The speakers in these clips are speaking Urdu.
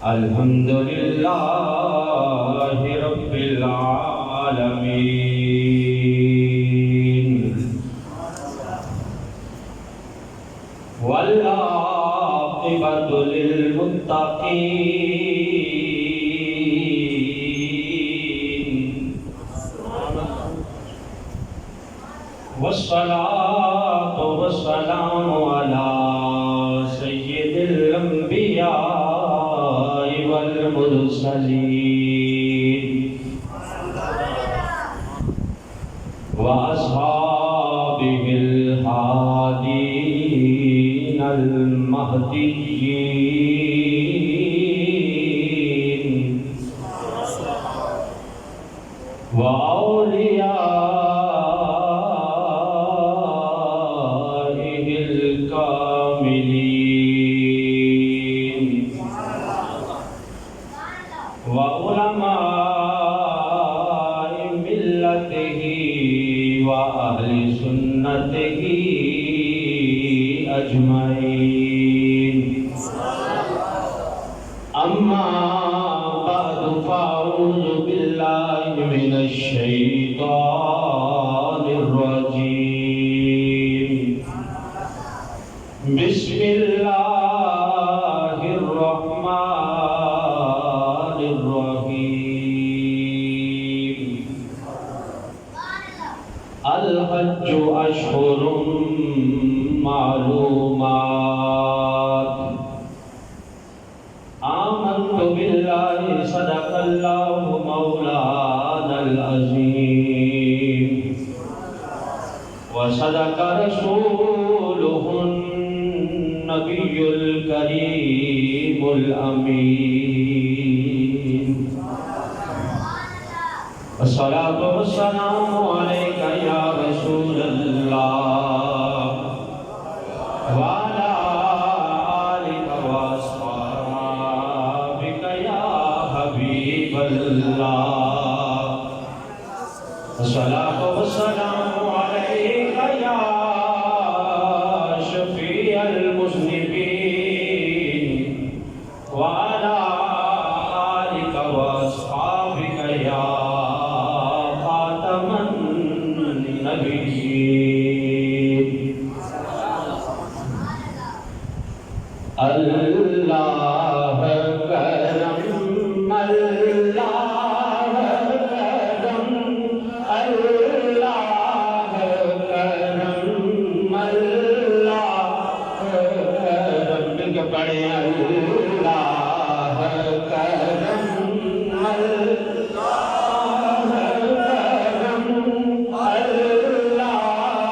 الحمدللہ رب العالمین والعاقبۃ للمتقین والصلاة والسلام علی سید الانبیاء والمرسلین واصحابہ الہادین المہدیین وأولیائہ الکاملین وعلماء ملتہ وأہل سنتہ اجمعین اما بعد فاعوذ باللہ من الشیطان الرجیم بسم اللہ الرحمن الرحیم الحج اشہر معلومات آمنت باللہ صدق اللہ مولانا العظیم وصدق رسولہ النبی الکریم الامین الصلاۃ والسلام علیک یا رسول اللہ وعلی آلک واصحابک یا حبیب اللہ الصلاۃ والسلام علیک یا شفیع المذنبین وعلی آلک واصحابک یا خاتم النبیین اللہ کرم اللہ کرم اللہ کرم اللہ کرم مل کے پڑھیں اللہ کرم اللہ کرم اللہ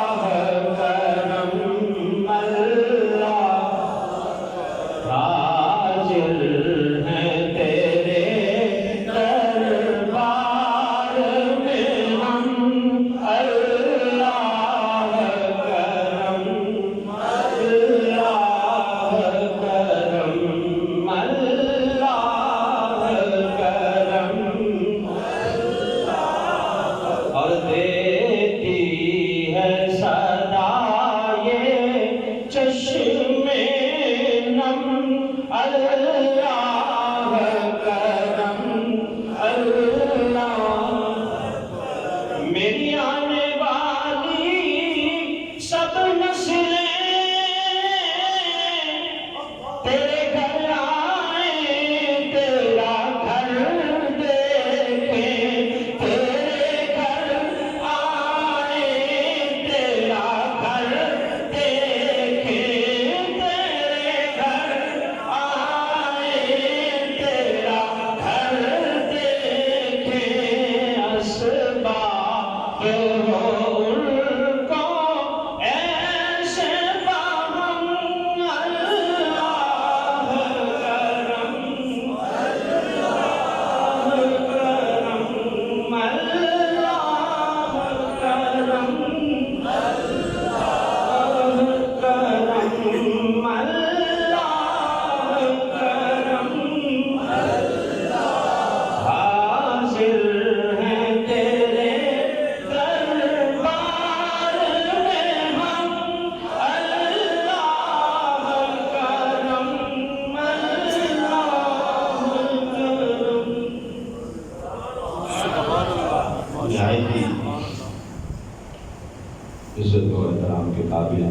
عزت و احترام کے قابل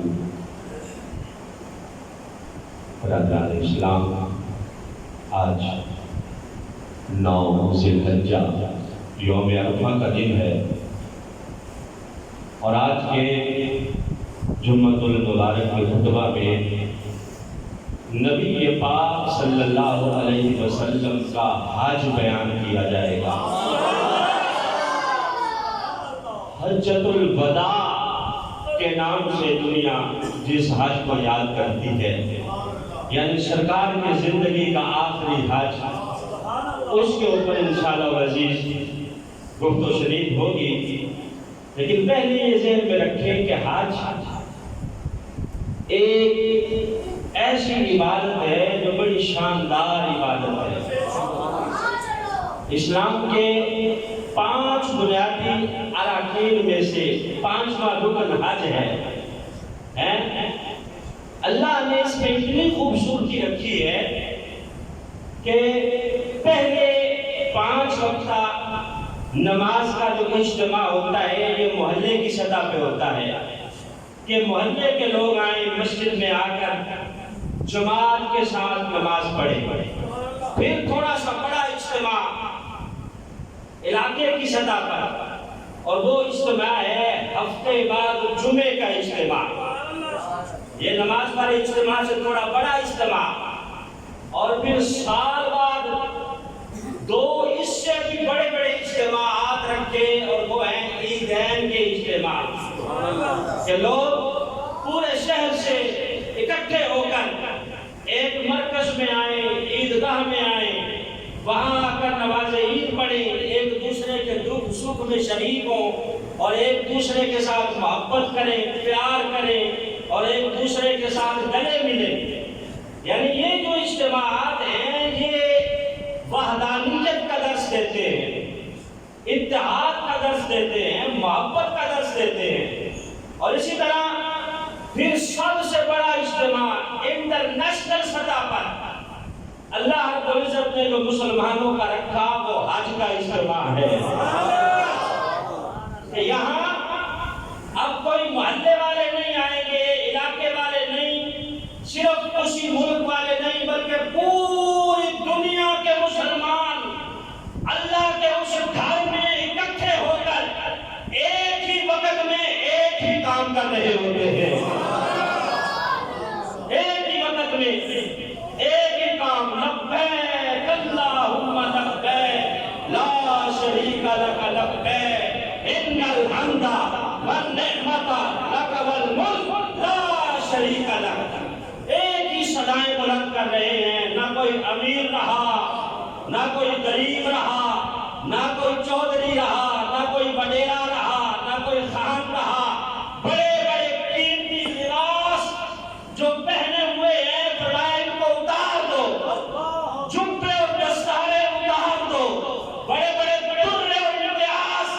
برادران اسلام، آج 9 ذی الحجہ یوم عرفہ کا دن ہے، اور آج کے جمعۃ المبارک کے خطبہ میں نبی پاک صلی اللہ علیہ وسلم کا حج بیان کیا جائے گا۔ حجۃ الوداع کے نام سے دنیا جس حج کو یاد کرتی ہے، یعنی سرکار کی زندگی کا آخری حج، اس کے اوپر انشاءاللہ عزیز گفت و شنید ہوگی۔ لیکن پہلے یہ ذہن میں رکھیں کہ حج ایک ایسی عبادت ہے جو بڑی شاندار عبادت ہے۔ اسلام کے 5 بنیادی اراکین میں سے 5واں رکن حج ہے۔ اللہ نے اس میں اتنی خوبصورتی رکھی ہے کہ پہلے 5 وقتہ نماز کا جو اجتماع ہوتا ہے یہ محلے کی سطح پہ ہوتا ہے کہ محلے کے لوگ آئیں، مسجد میں آ کر جماعت کے ساتھ نماز پڑھیں۔ پھر تھوڑا سا بڑا اجتماع علاقے کی سطح پر، اور وہ اجتماع ہے ہفتے بعد جمعے کا اجتماع۔ یہ نماز والے اجتماع سے تھوڑا بڑا اجتماع، اور پھر سال بعد 2 اس سے بھی بڑے بڑے اجتماعات رکھے، اور وہ ہیں عیدین کے اجتماع، کہ لوگ پورے شہر سے اکٹھے ہو کر ایک مرکز میں آئیں، عیدگاہ میں آئیں، وہاں آ کر نماز عید پڑھیں، ایک دوسرے کے دکھ سکھ میں شریک ہوں، اور ایک دوسرے کے ساتھ محبت کریں، پیار کریں، اور ایک دوسرے کے ساتھ گلے ملیں۔ یعنی یہ جو اجتماعات ہیں یہ وحدانیت کا درس دیتے ہیں، اتحاد کا درس دیتے ہیں، محبت کا درس دیتے ہیں۔ اور اسی طرح پھر سب سے بڑا اجتماع انٹرنیشنل سطح پر اللہ رب العزت نے جو مسلمانوں کا رکھا وہ حج کا اجتماع ہے۔ کہ یہاں اب کوئی محلے والے نہیں آئیں گے، علاقے والے نہیں، صرف اسی ملک والے نہیں، بلکہ پوری دنیا کے مسلمان اللہ کے اس گھر میں اکٹھے ہو کر ایک ہی وقت میں ایک ہی کام کر رہے ہوتے ہیں۔ ایک ہی وقت میں ایک ہی کام، لبیک اللہم لبیک لا شریک لک لبیک ان الحمد والنعمت لک والملک لا شریک لک۔ ایک ہی صدائیں بلند کر رہے ہیں، نہ کوئی امیر رہا، نہ کوئی غریب رہا، نہ کوئی چودھری رہا، نہ کوئی وڈیرا رہا، نہ کوئی خان رہا۔ بڑے بڑے قیمتی لباس جو پہنے ہوئے ہیں فرمایا ان کو اتار دو، جبے اور دستارے اتار دو، بڑے بڑے درے اور امتیاز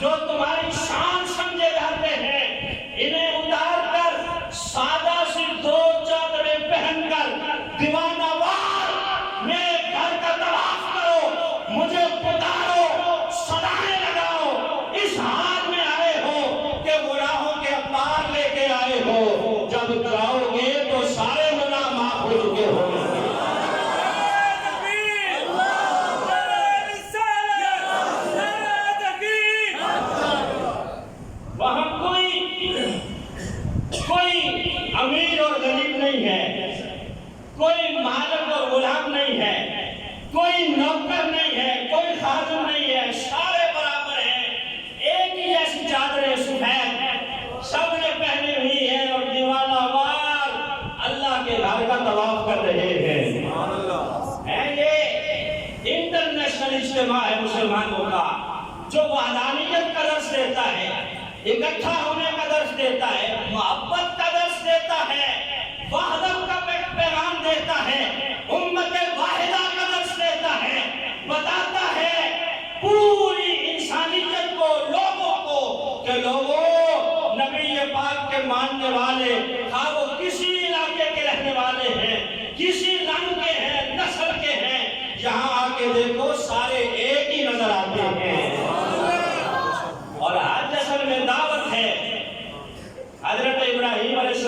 جو تمہاری شان سمجھے جاتے ہیں انہیں اتار کر سادہ سی 2 چادریں پہن کر دیوانہ وار میرے گھر کا طواف کرو، مجھے پکارو، صدائیں لگاؤ۔ اس حال میں آئے ہو کہ گناہوں کے پار لے کے آئے ہو، جب جاؤ گے تو سارے گناہ معاف ہو چکے ہوں گے۔ وہاں کوئی امیر اور غریب نہیں ہے، کوئی مالک اور غلام نہیں ہے، کوئی نوکر نہیں ہے، کوئی خادم نہیں ہے، سارے برابر ہیں۔ ایک ہی ایسی چادریں سفید سب نے پہنی ہوئی ہیں، اور دیوانہ وار اللہ کے گھر کا طواف کر رہے ہیں۔ یہ انٹرنیشنل اجتماع ہے مسلمانوں کا، جو وحدانیت کا درس دیتا ہے، اکٹھا ہونے کا درس دیتا ہے، محبت کا درس دیتا ہے، وحدت کا پیغام دیتا ہے، امت واحدہ کا درس دیتا ہے، بتاتا ہے پوری انسانیت کو، لوگوں کو، کہ لوگوں نبی پاک کے ماننے والے، خواہ وہ کسی علاقے کے رہنے والے ہیں، کسی رنگ کے ہیں، نسل کے ہیں، یہاں آ کے دیکھو سارے ایک ہی نظر آتے ہیں۔ اور آج اصل میں دعوت ہے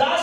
10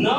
9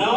9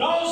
9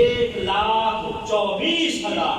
1,24,000,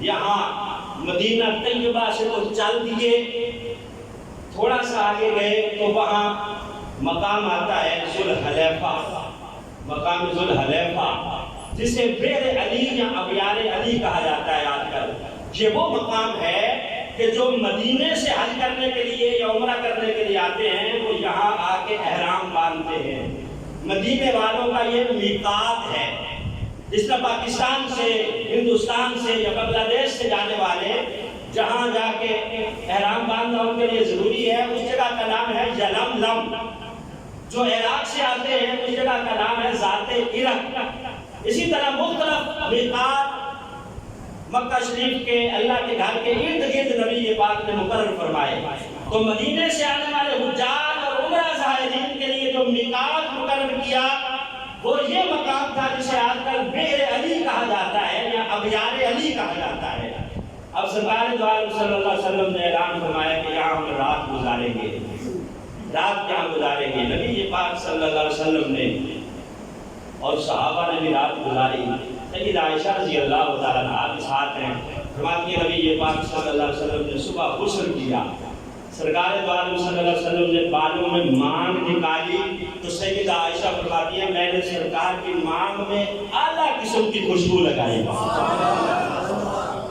یہاں مدینہ طیبہ سے تو چل دیے، تھوڑا سا آگے گئے تو وہاں مقام آتا ہے ذوالحلیفہ، مقام ذوالحلیفہ، جسے بئر علی یا ابیار علی کہا جاتا ہے آج کل۔ یہ وہ مقام ہے کہ جو مدینے سے حج کرنے کے لیے یا عمرہ کرنے کے لیے آتے ہیں وہ یہاں آ کے احرام باندھتے ہیں۔ مدینے والوں کا یہ میقات ہے۔ جس طرح پاکستان سے، ہندوستان سے یا بنگلہ دیش سے جانے والے جہاں جا کے احرام باندھنا ان کے لیے ضروری ہے، اس جگہ کا نام ہے یلملم۔ جو عراق سے آتے ہیں اس جگہ کا نام ہے ذات عرق۔ اسی طرح مختلف میقات مکہ شریف کے اللہ کے گھر کے ارد گرد نبی پاک نے مقرر فرمائے۔ تو مدینے سے آنے والے حجاج اور عمرہ زائرین کے لیے جو میقات مقرر کیا وہ یہ مقام تھا جسے آج کل بئر علی کہا جاتا ہے یا ابیار علی کہا جاتا ہے۔ اب سرکار دو عالم صلی اللہ علیہ وسلم نے اعلان فرمایا کہ یہاں ہم رات گزاریں گے، رات یہاں گزاریں گے۔ نبی پاک صلی اللہ علیہ وسلم نے اور صحابہ نے بھی رات گزاری۔ سیدہ عائشہ رضی اللہ تعالیٰ عنہا کے ساتھ ہیں، فرماتی ہیں نبی پاک صلی اللہ علیہ وسلم نے صبح غسل کیا، سرکار دو عالم صلی اللہ علیہ وسلم نے بالوں میں مانگ نکالی تو سیدہ عائشہ فرماتی ہیں میں نے سرکار کی مانگ میں اعلیٰ قسم کی خوشبو لگائی۔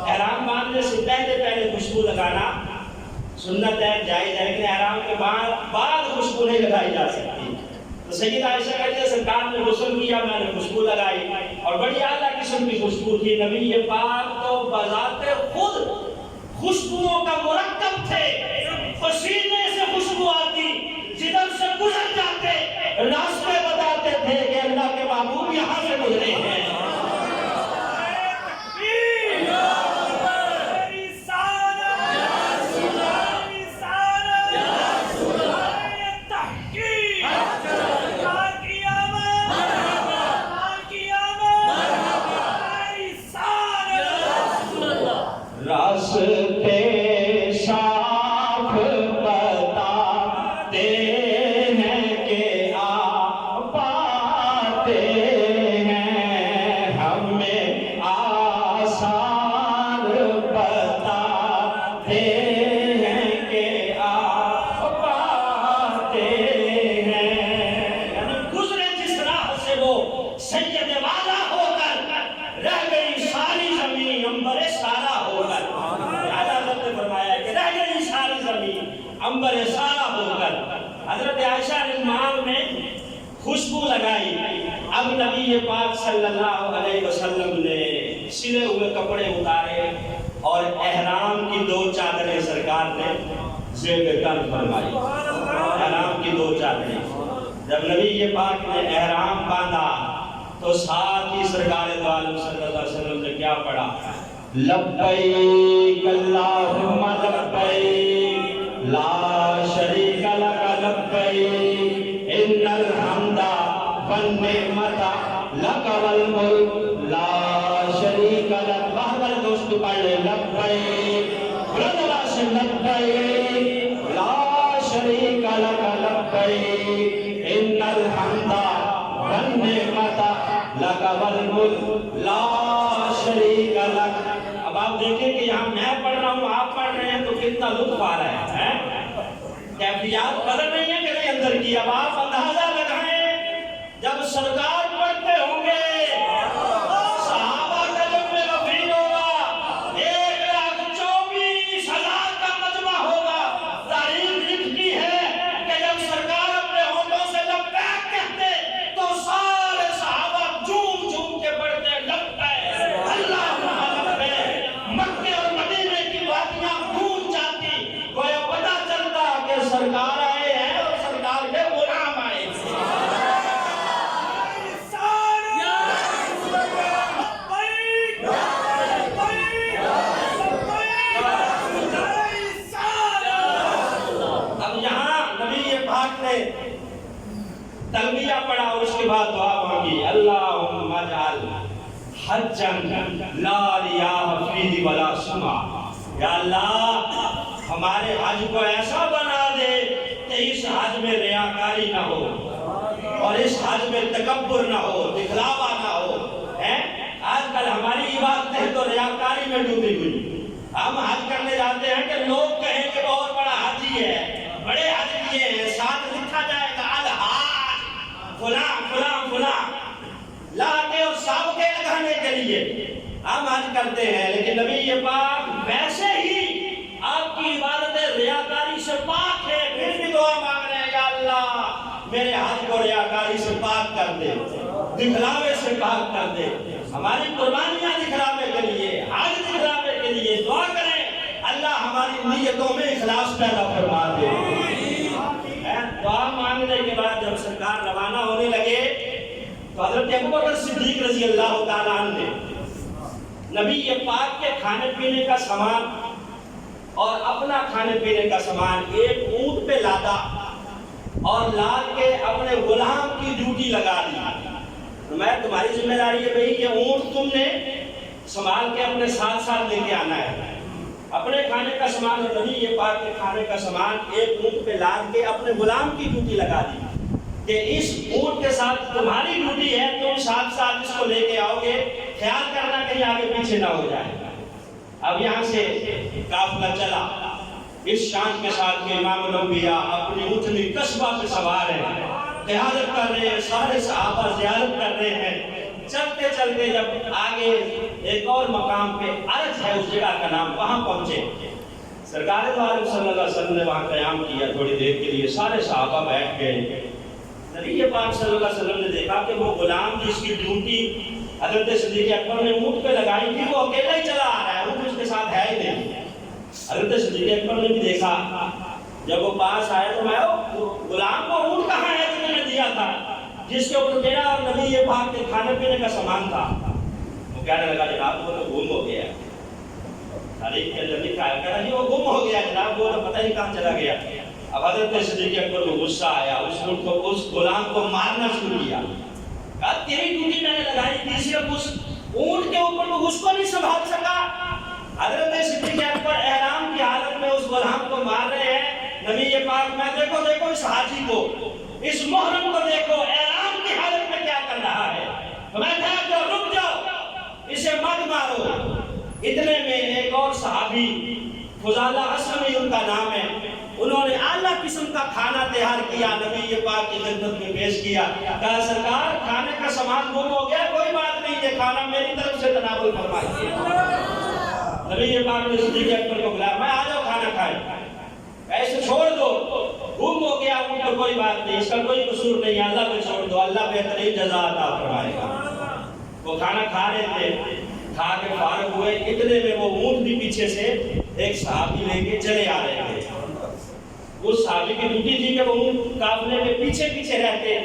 احرام باندھنے سے پہلے خوشبو لگانا سنت ہے، جائز ہے، لیکن احرام کے بعد خوشبو نہیں لگائی جا سکتی۔ تو سیدہ عائشہ کہتی ہے سرکار نے غسل کیا، میں نے خوشبو لگائی اور بڑی اعلیٰ قسم کی خوشبو تھی۔ نبی پاک تو بذات خود خوشبوؤں کا مرکب تھے، پسینے سے خوشبو آتی، جدھر سے گزر جاتے راستے بتاتے تھے کہ اللہ کے محبوب یہاں سے گزرے ہیں۔ حضرت عائشہ نے مانگ میں خوشبو لگائی۔ اب نبی پاک صلی اللہ علیہ وسلم نے سلے ہوئے کپڑے اتارے اور احرام کی 2 چادریں سرکار نے زیر تن فرمائی۔ احرام کی 2 چادریں جب نبی پاک نے احرام باندھا تو ساتھ ہی سرکار دو عالم صلی اللہ علیہ وسلم نے کیا پڑھا؟ لبیک اللہم لبیک لا شریک لک لبیک ان الحمد والنعمت لک والملک لا شریک لک۔ بہبر دوست پڑھ لے لبیک بلند آواز سے لبیک لا شریک لک لبیک ان الحمد والنعمت لک والملک لا شریک لک۔ اب آپ دیکھیں کہ یہاں میں پڑھ رہا ہوں آپ پڑھ رہے ہیں تو کتنا لطف آ رہا ہے، کیفیات بدل رہی ہیں کہ نہیں اندر کی؟ اب آپ اندازہ لگائیں جب سرکار پڑھتے ہوں گے صحابہ کا جب میں وفیر ہوگا 1,24,000 کا مجمع ہوگا۔ تاریخ لکھتی ہے کہ جب سرکار اپنے ہونٹوں سے لبیک کہتے تو سارے صحابہ جھوم جھوم کے پڑھتے لبیک اللہم لبیک۔ مکے اور مدینے کی وادیاں گونج جاتی، گویا پتہ چلتا کہ سرکار آئے ہیں اور سرکار کے غلام آئے ہیں۔ اب یہاں نبی پاک نے تلبیہ پڑھا اور اس کے بعد دعا مانگی، اللہم اجعل حجن لا ریاء فیہ ولا سمعہ۔ یا اللہ ہمارے حج کو ایسا بنا دے کہ اس حج میں ریاکاری نہ ہو اور اس حج میں تکبر نہ ہو، دکھلاوا نہ ہو۔ آج کل ہماری عبادتیں تو ریاکاری میں میں ڈوبی ہوئی. ہم حج کرنے جاتے ہیں کہ لوگ کہیں کہ بہت بڑا حاجی ہے, بڑے حج کیے ہیں, ساتھ لکھا جائے گا الحاج فلاں فلاں فلاں لاتے اور سابقے لگانے کے لیے ہم حج کرتے ہیں. لیکن نبی پاک ویسے ہی آپ کی عبادتیں ریاکاری سے پاک ہے, پھر بھی دعا مانگ رہے ہیں یا اللہ میرے حج کو ریاکاری سے پاک کر دے, دکھلاوے سے پاک کر دے. ہماری قربانیاں دکھلاوے کے لیے, حج دکھلاوے کے لیے دعا کریں اللہ ہماری نیتوں میں اخلاص پیدا فرما دے. دعا مانگنے کے بعد جب سرکار روانہ ہونے لگے تو حضرت ابوبکر صدیق رضی اللہ تعالیٰ عنہ نے نبی پاک کے کھانے پینے کا سامان اور اپنا کھانے پینے کا سامان ایک اونٹ پہ لادا اور لاد کے اپنے غلام کی ڈیوٹی لگا دی. میں تمہاری ذمہ داری ہے بھئی یہ اونٹ تم نے سنبھال کے اپنے ساتھ ساتھ لے کے آنا ہے. اپنے کھانے کا سامان اور نبی پاک کے کھانے کا سامان ایک اونٹ پہ لاد کے اپنے غلام کی ڈیوٹی لگا دی کہ اس اونٹ کے ساتھ تمہاری ڈیوٹی ہے, تم ساتھ ساتھ اس کو لے کے آؤ گے, خیال کرنا کہیں آگے پیچھے نہ ہو جائے. اب یہاں سے قافلہ چلا اس شان کے ساتھ کہ امام الانبیاء اپنی اونٹنی قصبہ پہ سوار ہیں, قیادت کر رہے ہیں, سارے صحابہ زیارت کر رہے ہیں. چلتے چلتے جب آگے ایک اور مقام پہ عرج ہے اس جگہ کا نام, وہاں پہنچے. سرکار دو عالم صلی اللہ علیہ وسلم نے وہاں قیام کیا تھوڑی دیر کے لیے, سارے صحابہ بیٹھ گئے. نبی پاک صلی اللہ علیہ وسلم نے دیکھا کہ وہ غلام جس کی ڈیوٹی حضرت صدیق اکبر نے اونٹ پہ لگائی تھی وہ اکیلا ہی چلا آ رہا ہے, اونٹ اس کے ساتھ ہے ہی نہیں. حضرت صدیق اکبر نے بھی دیکھا, جب وہ پاس آئے تو میں غلام کو اونٹ کہاں ہے جو میں نے دیا تھا جس کے اوپر میرا اور نبی پاک کے کھانے پینے کا سامان تھا. وہ کہنے لگا جناب وہ تو گم ہو گیا. تاریخ کے اندر لکھا ہے کہا جی وہ گم ہو گیا جناب, وہ تو پتہ نہیں کہاں چلا گیا. اب حضرت صدیق اکبر کو غصہ آیا, اس غلام کو مارنا شروع کیا. کہا تیری ڈیوٹی میں نے لگائی تھی, صرف اس اونٹ کے اوپر تو اس کو نہیں سنبھال سکا. حضرت صدیق اکبر احرام کی حالت میں اس غلام کو مار رہے ہیں. نبی پاک میں دیکھو دیکھو اس حاجی کو, اس محرم کو دیکھو احرام کی حالت میں کیا کر رہا ہے. تو میں کہا جو رک جاؤ, اسے مت مارو. اتنے میں ایک اور صحابی فضالہ اسلمی ان کا نام ہے, انہوں نے اعلیٰ قسم کا کھانا تیار کیا, نبی پاک کی خدمت میں پیش کیا. کہا سرکار کھانے کا سامان گم ہو گیا, کوئی بات نہیں, یہ کھانا میری طرف سے تناول فرمائیے. نبی پاک نے صدیق اکبر کو بلایا, میں آ جاؤ کھانا کھائیں. ایسے چھوڑ دو, گم ہو گیا ان کو کوئی بات نہیں, اس کا کوئی قصور نہیں, اللہ پہ چھوڑ دو, اللہ بہترین جزا عطا فرمائے گا. وہ کھانا کھا رہے تھے, کھا کے فارغ ہوئے. اتنے میں وہ اونٹ بھی پیچھے سے ایک صحابی لے کے چلے آ رہے تھے. اس صحابی کی ڈیوٹی تھی کہ وہ اونٹ قافلے کے پیچھے پیچھے رہتے,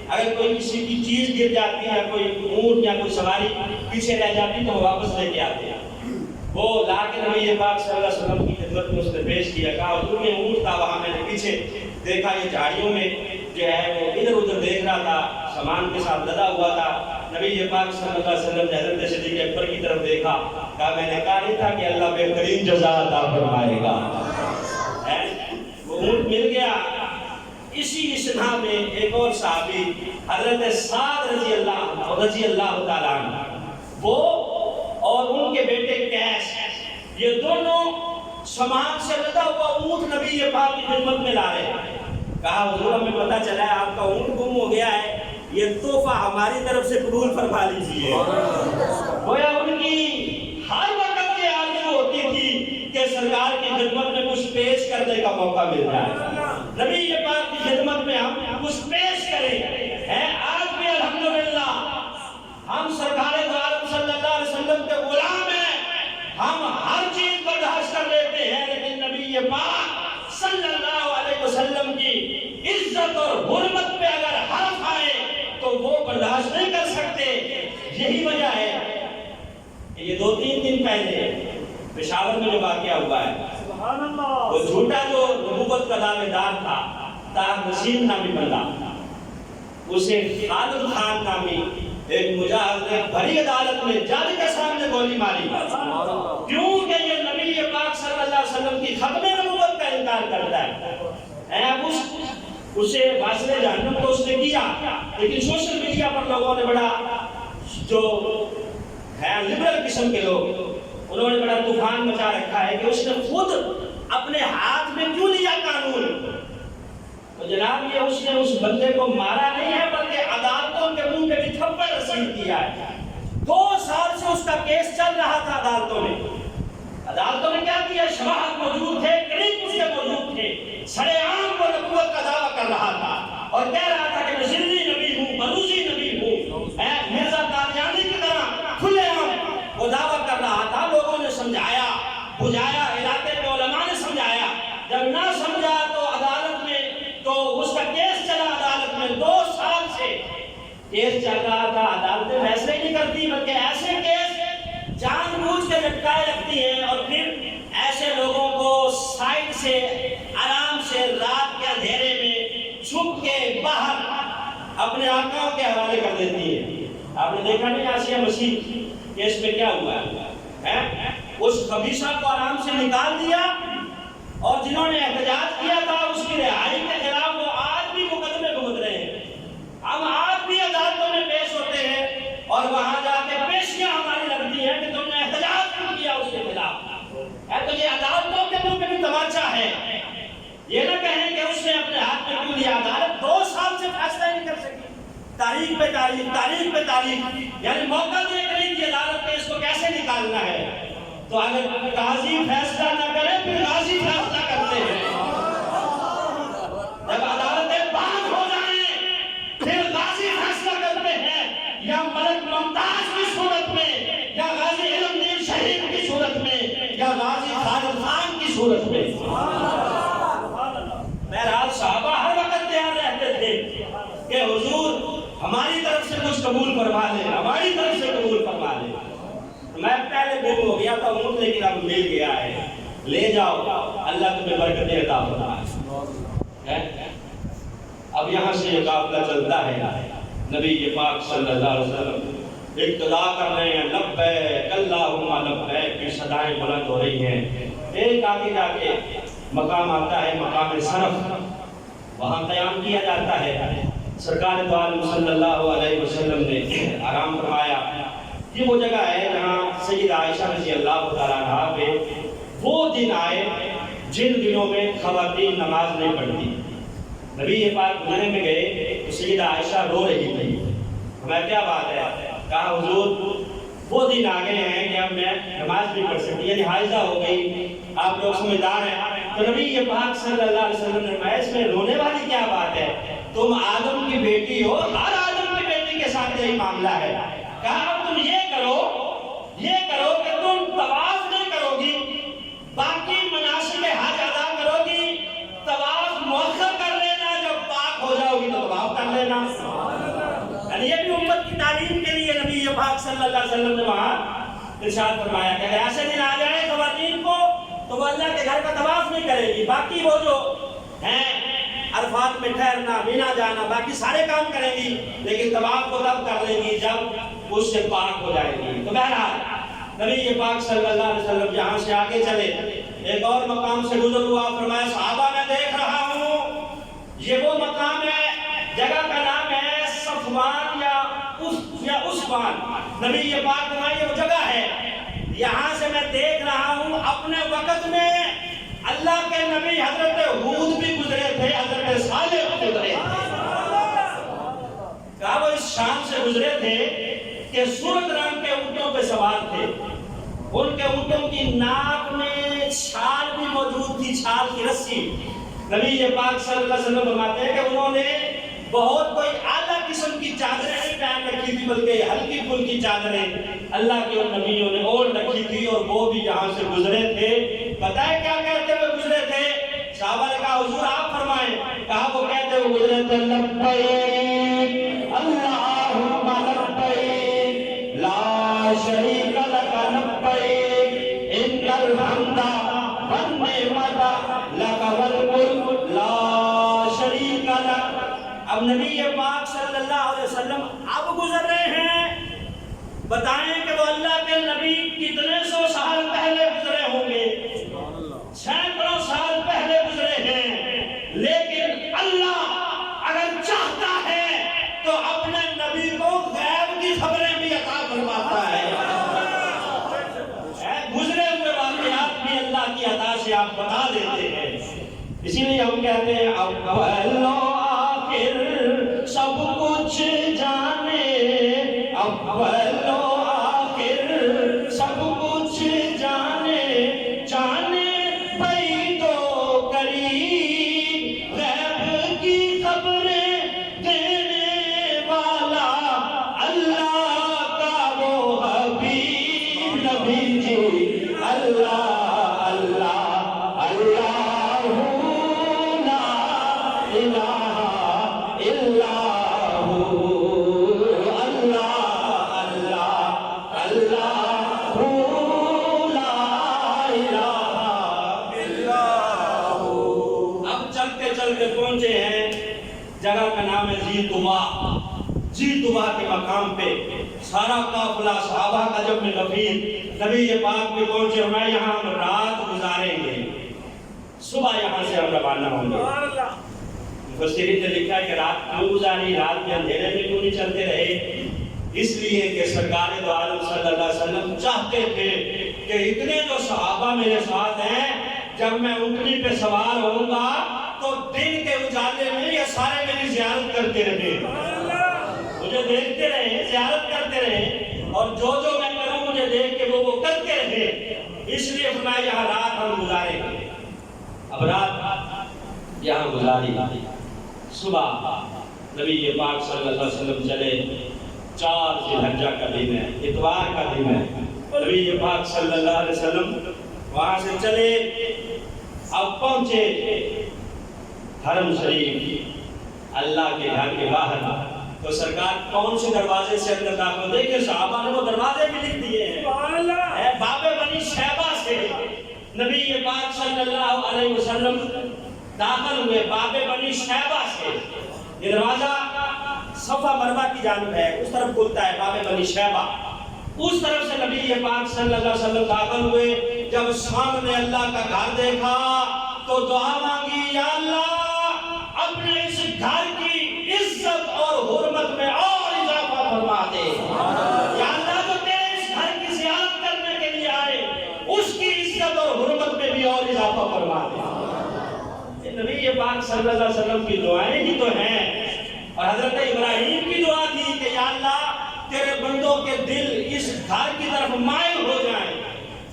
اگر کوئی کسی کی چیز گر جاتی ہے, کوئی اونٹ یا کوئی سواری پیچھے رہ جاتی تو وہ واپس لے کے آتے. وہ لا کے نبی پاک صلی اللہ علیہ وسلم کی خدمت میں اس نے پیش کیا. کہا حضور یہ اونٹ تھا, وہاں میں نے پیچھے دیکھا یہ جھاڑیوں میں جو ہے وہ ادھر ادھر دیکھ رہا تھا, سامان کے ساتھ لدا ہوا تھا. نبی پاک صلی اللہ علیہ وسلم نے حضرت صدیق اکبر کی طرف دیکھا, کہا میں نے کہا نہیں تھا کہ اللہ بہترین جزا عطا فرمائے گا. وہ اونٹ مل گیا. اسی اسنا میں ایک اور صحابی حضرت سعد رضی اللہ تعالیٰ عنہ, وہ اور ان کے بیٹے قیس, یہ دونوں سامان سے لدا ہوا اونٹ نبی پاک کی خدمت میں لا رہے ہیں. کہا حضور ہمیں پتہ چلا ہے آپ کا اونٹ گم ہو گیا ہے, یہ تحفہ ہماری طرف سے قبول فرما لیجیے. گویا ان کی ہر وقت یہ آرزو ہوتی تھی کہ سرکار کی خدمت میں کچھ پیش کرنے کا موقع مل جائے, نبی پاک کی خدمت میں ہم کچھ پیش کریں. آج بھی الحمدللہ ہم سرکار دو عالم صلی اللہ علیہ وسلم کے غلام ہیں, ہم ہر چیز برداشت کر لیتے ہیں, لیکن نبی پاک صلی اللہ علیہ وسلم کی عزت اور حرمت پہ اگر حرف آئے تو وہ برداشت نہیں کر سکتے. یہی وجہ ہے کہ یہ 2-3 دن پہلے پشاور میں جو واقعہ ہوا ہے, وہ جھوٹا جو نبوت کا دعوے دار تھا, طاہر نصیر نامی بندہ, اسے خالد خان نامی ایک مجاہد نے بھری عدالت میں جج کے سامنے گولی ماری. کیونکہ یہ نبی پاک صلی اللہ علیہ وسلم کی ختم نبوت کا انکار کرتا ہے. اب اسے واصل جہنم تو اس نے کیا, لیکن سوشل میڈیا پر لوگوں نے بڑا جو ہے لبرل قسم کے لوگ انہوں نے بڑا طوفان مچا رکھا ہے کہ اس نے خود اپنے ہاتھ میں کیوں لیا قانون؟ تو جناب یہ اس نے اس بندے کو مارا نہیں ہے بلکہ عدالتوں کے منہ پہ بھی تھپڑ رسید کیا ہے۔ 2 سال سے اس کا کیس چل رہا تھا عدالتوں میں۔ عدالتوں نے کیا کیا؟ شواہد موجود تھے، قریب اس کے موجود تھے، سرے عام وہ نبوت کا دعویٰ کر رہا تھا اور کہہ رہا تھا کہ میں ذلی نبی ہوں، بروزی نبی ہوں، مرزا قادیانی کی طرح کھلے عام وہ دعویٰ کر رہا تھا۔ لوگوں نے سمجھایا، بجھایا، علاقے کے علماء نے سمجھایا، جب نہ سمجھا تو عدالت میں تو اس کا کیس چلا عدالت میں 2 سال سے کیس چل رہا تھا۔ عدالتیں فیصلے نہیں کرتی بلکہ ایسے کیس جان بوجھ کے لٹکائے رکھتی ہیں اور پھر ایسے لوگوں کو سائڈ سے آرام سے رات کے اندھیرے میں چھپ کے باہر اپنے آقاؤں کے حوالے کر دیتی ہے۔ آپ نے دیکھا نہیں آسیہ مسیح کیس میں کیا ہوا ہے؟ اس خبیثہ کو آرام سے نکال دیا اور جنہوں نے احتجاج کیا تھا اس کی رہائی کے خلاف وہ آج بھی مقدمے بھگت رہے ہیں۔ ہم آج بھی عدالتوں میں پیش ہوتے ہیں اور وہاں جا کے پیشیاں ہماری لگتی ہیں کہ تم نے احتجاج کیوں کیا اس کے خلاف۔ تو یہ عدالتوں کے منہ پہ بھی تماچا ہے۔ یہ نہ کہیں کہ اس نے اپنے ہاتھ میں کیوں لیا۔ عدالت 2 سال سے فیصلہ نہیں کر سکی، تاریخ پہ تاریخ، تاریخ پہ تاریخ، یعنی موقع دیکھ رہی تھی عدالت کے اس کو کیسے نکالنا ہے۔ تو اگر قاضی فیصلہ نہ کرے پھر غازی فیصلہ کرتے ہیں۔ جب عدالتیں بند ہو جائیں پھر غازی فیصلہ کرتے ہیں، یا ملک ممتاز کی صورت میں، یا غازی علم دین شہید کی صورت میں، یا غازی خالد خان کی صورت میں۔ بہرحال صحابہ ہر وقت تیار رہتے تھے کہ حضور ہماری طرف سے کچھ قبول فرما لیں، ہماری طرف سے قبول فرما لیں۔ میں پہلے گم ہو گیا تھا اونٹ لیکن اب مل گیا ہے، لے جاؤ، اللہ تمہیں برکتیں عطا فرمائے۔ اب یہاں سے یہ قافلہ چلتا ہے، نبی پاک صلی اللہ علیہ وسلم ابتدا کر رہے ہیں لبیک اللہم لبیک کی صدائیں بلند ہو رہی ہیں۔ ایک آگے جا کے مقام آتا ہے مقام صرف، وہاں قیام کیا جاتا ہے۔ سرکار دو عالم صلی اللہ علیہ وسلم نے آرام فرمایا۔ یہ وہ جگہ ہے جہاں سیدہ عائشہ رضی اللہ تعالیٰ عنہا پہ وہ دن آئے جن دنوں میں خواتین نماز نہیں پڑھتی۔ نبی پاک گزرے میں گئے تو سیدہ عائشہ رو رہی تھی۔ ہمیں کیا بات ہے؟ کہا حضور وہ دن آگے ہیں کہ اب میں نماز نہیں پڑھ سکتی، یعنی حائضہ ہو گئی، آپ لوگ سمجھدار ہیں۔ تو نبی پاک صلی اللہ علیہ وسلم نے فرمایا اس میں رونے والی کیا بات ہے؟ تم آدم کی بیٹی ہو، ہر آدم کی بیٹی کے ساتھ یہی معاملہ ہے۔ کہا تم یہ کرو کہ تم طواف نہیں کرو گی، باقی مناسک حج ادا کرو گی، طواف مؤخر کر لینا، جب پاک ہو جاؤ گی تو طواف کر لینا۔ یعنی یہ بھی امت کی تعلیم کے لیے نبی پاک صلی اللہ علیہ وسلم نے وہاں ارشاد فرمایا کہ اگر ایسے دن آ جائے خواتین کو تو وہ اللہ کے گھر کا طواف نہیں کرے گی، باقی وہ جو ہیں عرفات میں ٹھہرنا، مینا جانا، باقی سارے کام کریں گی، لیکن طواف کو تب کر لیں گی جب اس سے پاک ہو جائے گی۔ تو بہرحال نبی پاک صلی اللہ علیہ وسلم یہاں سے آگے چلے، ایک اور مقام سے گزر ہوا، فرمایا صحابہ میں دیکھ رہا ہوں یہ وہ مقام ہے، جگہ کا نام ہے صفوان یا عثمان۔ نبی پاک فرمایا یہ وہ جگہ ہے، یہاں سے میں دیکھ رہا ہوں اپنے وقت میں اللہ کے نبی حضرت ہود بھی گزرے تھے، حضرت صالح بھی گزرے تھے۔ کہا وہ اس شان سے گزرے تھے کہ سرخ رنگ کے اونٹوں پہ سوار تھے، ان کے اونٹوں کی ناک میں چھال بھی موجود تھی، چھال کی رسی۔ نبی پاک صلی اللہ علیہ وسلم فرماتے ہیں کہ انہوں نے بہت کوئی اعلیٰ قسم کی چادریں نہیں پہن رکھی تھی بلکہ ہلکی پھلکی چادریں اللہ کے نبیوں نے اوڑھ رکھی تھی، اور وہ بھی یہاں سے گزرے تھے۔ پتہ ہے کیا کہتے ہوئے گزرے تھے؟ صحابہ نے کہا حضور آپ فرمائیں۔ کہا وہ کہتے ہوئے گزرے تھے لبیک اللہم لبیک لا شریک لک لبیک ان الحمد والنعمت لک والملک لا شریک لک۔ اب نبی پاک صلی اللہ علیہ وسلم اب گزر رہے ہیں، بتائیں کہ وہ اللہ کے نبی کتنے سو سال پہلے گزرے ہوں گے، سینکڑوں سال پہلے گزرے ہیں، لیکن اللہ اگر چاہتا ہے تو اپنے نبی کو غیب کی خبریں بھی عطا فرماتا ہے۔ آپ بتا دیتے ہیں. اسی لیے ہم کہتے ہیں اول و آخر سب کچھ جانے، اول و آخر سب کچھ جانے، جانے بعید و قریب، غیب کی خبریں دینے والا اللہ کا وہ حبیب نبی جی. اللہ اللہ اللہ لا الہ الا ہو، اللہ اللہ اللہ لا الہ الا ہو. اب چلتے چلتے پہنچے ہیں جگہ کا نام ہے ذی طوا. ذی طوا کے مقام پہ سارا قافلہ صحابہ کا جب میں نفیر نبی پاک میں پہنچے، میں یہاں ہم رات گزاریں گے، صبح یہاں سے ہم روانہ ہوں گے. مفسرین نے لکھا ہے کہ رات کیوں گزاری، رات کے اندھیرے میں کیوں نہیں چلتے رہے؟ اس لیے کہ سرکار دو عالم صلی اللہ علیہ وسلم چاہتے تھے کہ اتنے جو صحابہ میرے ساتھ ہیں، جب میں اونٹنی پہ سوار ہوں گا تو دن کے اجالے میں یہ سارے میری زیارت کرتے رہے، مجھے دیکھتے رہے، زیارت کرتے رہے، اور جو میں کروں مجھے دیکھ کے وہ کرتے رہے. اس لیے فرمایا یہاں رات ہم گزاریں گے. اب رات یہاں گزاری، صبح نبی پاک صلی اللہ علیہ وسلم چلے. 4 ذی الحجہ کا دن ہے، اتوار کا دن ہے. نبی پاک صلی اللہ علیہ وسلم وہاں سے چلے. اب پہنچے حرم شریف، اللہ کے گھر کے باہر. تو سرکار کون سے دروازے سے اندر داخل؟ دیکھیں صحابہ نے وہ دروازے بھی لکھ دیے ہیں. باب بنی شیبہ سے نبی پاک صلی اللہ علیہ وسلم داخل ہوئے، باب بنی شیبہ سے. یہ دروازہ صفا مروا کی جانب ہے، اس طرف کھلتا ہے باب بنی شیبہ. اس طرف سے نبی پاک صلی اللہ علیہ وسلم داخل ہوئے. جب سامنے اللہ کا گھر دیکھا تو دعا مانگی، یا اللہ اپنے اس گھر کی عزت اور حرمت میں اور اضافہ فرما دے. یا اللہ جو تیرے اس گھر کی زیارت کرنے کے لیے آئے، اس کی عزت اور حرمت میں بھی اور اضافہ فرما دے. نبی پاک صلی اللہ علیہ وسلم کی دعائیں ہی تو ہیں. اور حضرت ابراہیم کی دعا تھی کہ یا اللہ تیرے بندوں کے دل اس گھر کی طرف مائل ہو جائیں.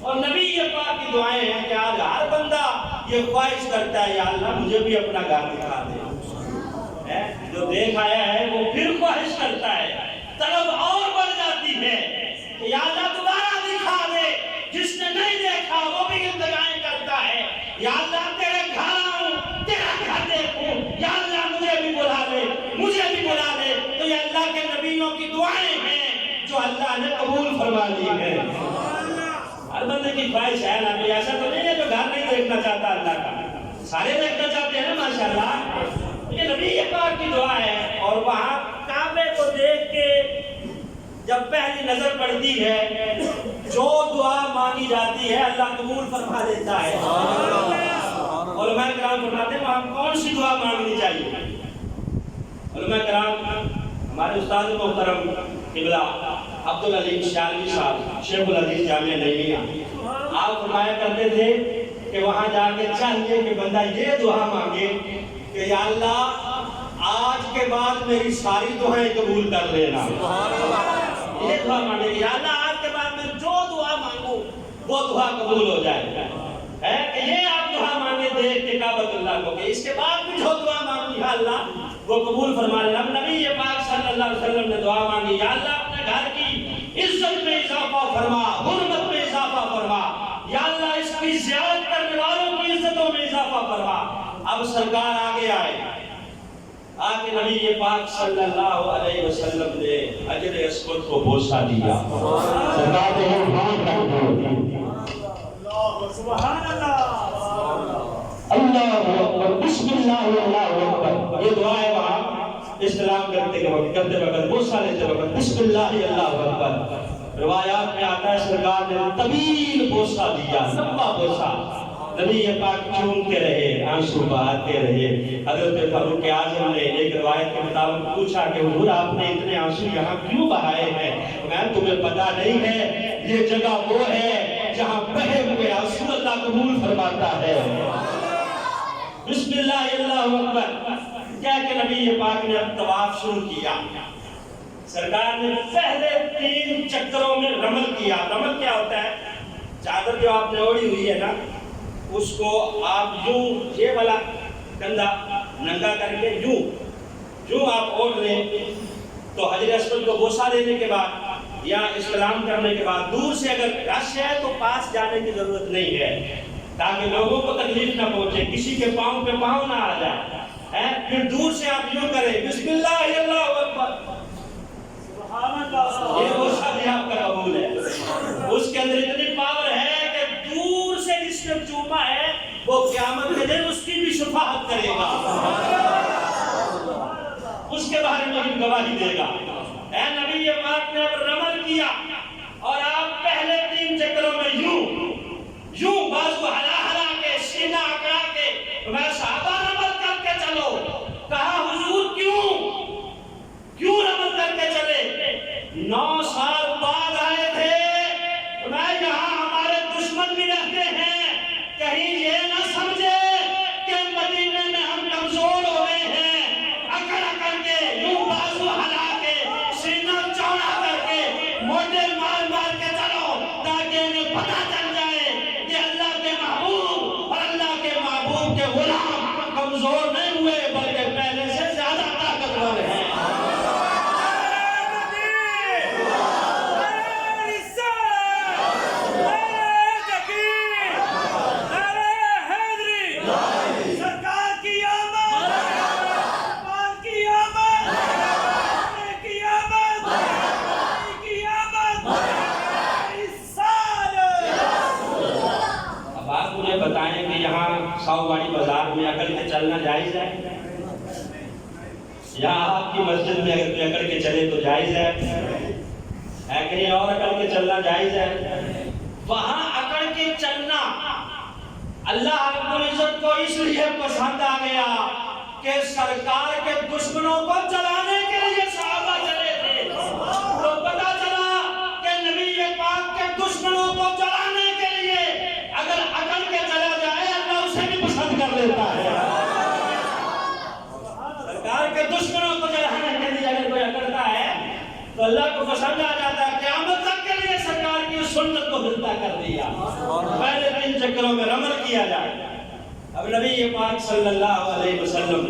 اور نبی پاک کی دعائیں ہیں کہ آج ہر بندہ یہ خواہش کرتا ہے، یا اللہ مجھے بھی اپنا گھر دکھا دے. جو دیکھ آیا ہے وہ پھر خواہش کرتا ہے، طلب اور بڑھ جاتی ہے کہ یا اللہ دوبارہ دکھا دے. جس نے نہیں دیکھا وہ بھی التجائیں کرتا ہے، یا اللہ تیرے گھر آؤں، تیرا گھر دیکھوں، یا اللہ مجھے بھی بلا لے، مجھے بھی بلا لے. تو یہ اللہ کے نبیوں کی دعائیں ہیں جو اللہ نے قبول فرما لی ہیں. ہر بندے کی خواہش ہے نا، ایسا تو نہیں ہے جو گھر نہیں دیکھنا چاہتا اللہ کا، سارے دیکھنا چاہتے ہیں نا ماشاءاللہ. یہ نبی پاک کی دعا ہے. اور وہاں کعبے کو دیکھ کے جب پہلی نظر پڑتی ہے، جو دعا مانگی جاتی ہے اللہ قبول فرما دیتا ہے. علماء کرام فرماتے ہیں وہاں کون سی دعا مانگنی چاہیے؟ علماء کرام ہمارے استاد محترم قبلہ عبدالعلیم شالوی صاحب شیخ الحدیث جامعہ نعیمیہ، آپ فرمایا کرتے تھے کہ وہاں جا کے چاہیے کہ بندہ یہ دعا مانگے کہ یا اللہ آج کے بعد میری ساری دعائیں قبول کر لینا. یہ دعا مانگے کہ یا اللہ آج کے بعد میں جو دعا مانگوں وہ دعا قبول ہو جائے. کہ یہ آپ دعا مانگے دیکھ کے کعبۃ اللہ کو کہ اس کے بعد بھی جو دعا مانگی یا اللہ وہ قبول فرما لینا. نبی پاک صلی اللہ علیہ وسلم نے دعا مانگی، یا اللہ اپنے گھر کی عزت میں اضافہ فرما، حرمت میں اضافہ فرما، یا اللہ اس کی زیارت کرنے والوں کی عزتوں میں اضافہ فرما. اب سرکار آگے آئے، آگے نبی پاک صلی اللہ علیہ وسلم نے حجر اسود کو بوسہ دیا. سرکار نے ہاتھ رکھ دیا. سبحان اللہ، اللہ اکبر، بسم اللہ اللہ اکبر. یہ دعا ہے وہاں استلام کرتے وقت بوسہ لیتے وقت بسم اللہ اللہ اکبر. روایات میں آتا ہے سرکار نے طویل بوسہ دیا، لمبا بوسہ. نبی پاک چومتے رہے، آنسو بہاتے رہے. حضرت فاروق اعظم نے ایک روایت کے مطابق پوچھا کہ حضور آپ نے اتنے آنسو یہاں کیوں بہائے ہیں؟ میں تمہیں پتہ نہیں ہے یہ جگہ وہ ہے جہاں بہے ہوئے آنسو اللہ قبول فرماتا ہے۔ بسم اللہ اللہ اکبر کہہ کے نبی پاک نے اب طواف شروع کیا۔ سرکار نے پہلے 3 چکروں میں رمل کیا۔ رمل کیا ہوتا ہے؟ چادر جو آپ نے اوڑھی ہوئی ہے نا، اس کو آپ یوں یہ والا کندھا ننگا کر کے یوں آپ اوڑھ لیں تو حجر اسود کو بوسہ دینے کے بعد یا استلام کرنے کے بعد دور سے اگر رش ہے تو پاس جانے کی ضرورت نہیں ہے، تاکہ لوگوں کو تکلیف نہ پہنچے، کسی کے پاؤں پہ پاؤں نہ آ جائے۔ پھر دور سے آپ یوں کریں، بسم اللہ اللہ اکبر، یہ بوسہ بھی آپ کا قبول ہے۔ اس کے اندر اتنی پاور ہے کہ دور سے جس نے چوما ہے وہ قیامت کے دن اس کی بھی شفاعت کرے گا، اس کے بارے میں بھی گواہی دے گا۔ اے نبی پاک نے اب رمل کیا اور آپ پہلے 3 چکروں میں یوں بازو ہلا کے سینہ اکڑا کے میں صحابہ رمل کر کے چلو۔ کہا حضور کیوں رمل کر کے چلے؟ 9 سال بعد آئے تھے، میں یہاں ہمارے دشمن بھی رہتے ہیں، کہیں یہ نہ سمجھے کہ مدینے میں ہم کمزور ہو گئے ہیں۔ اکڑ کے یوں بازو ہلا کے سینہ چوڑا کر کے موٹے مار کے چلو، تاکہ انہیں پتہ چل جائے کہ اللہ کے محبوب اور اللہ کے محبوب کے غلام کمزور نہیں ہوئے بلکہ پہلے سے زیادہ طاقتور ہیں۔ بتائیں کہ یہاں ساؤواڑی بازار میں اکڑ کے چلنا جائز ہے؟ یا آپ کی مسجد میں اگر کوئی اکڑ کے چلے تو جائز ہے؟ کہیں اور اکڑ کے چلنا جائز ہے؟ وہاں اکڑ کے چلنا اللہ رب العزت کو اس لیے پسند آ گیا کہ سرکار کے دشمنوں کو جلانے کے لیے صحابہ چلے تھے، تو پتا چلا کہ نبی پاک کے دشمنوں کو جلانے کے لیے اگر اکڑ کے چلا جائے اللہ اسے بھی پسند کر لیتا ہے۔ سرکار کے دشمنوں کو جلانے کے لیے اگر کوئی اکڑتا ہے تو اللہ کو پسند آ جاتا ہے۔ قیامت تک کے لیے سرکار کی سنت کو زندہ کر دیا۔ پہلے 3 چکروں میں رمل کیا جائے۔ اب نبی پاک صلی اللہ علیہ وسلم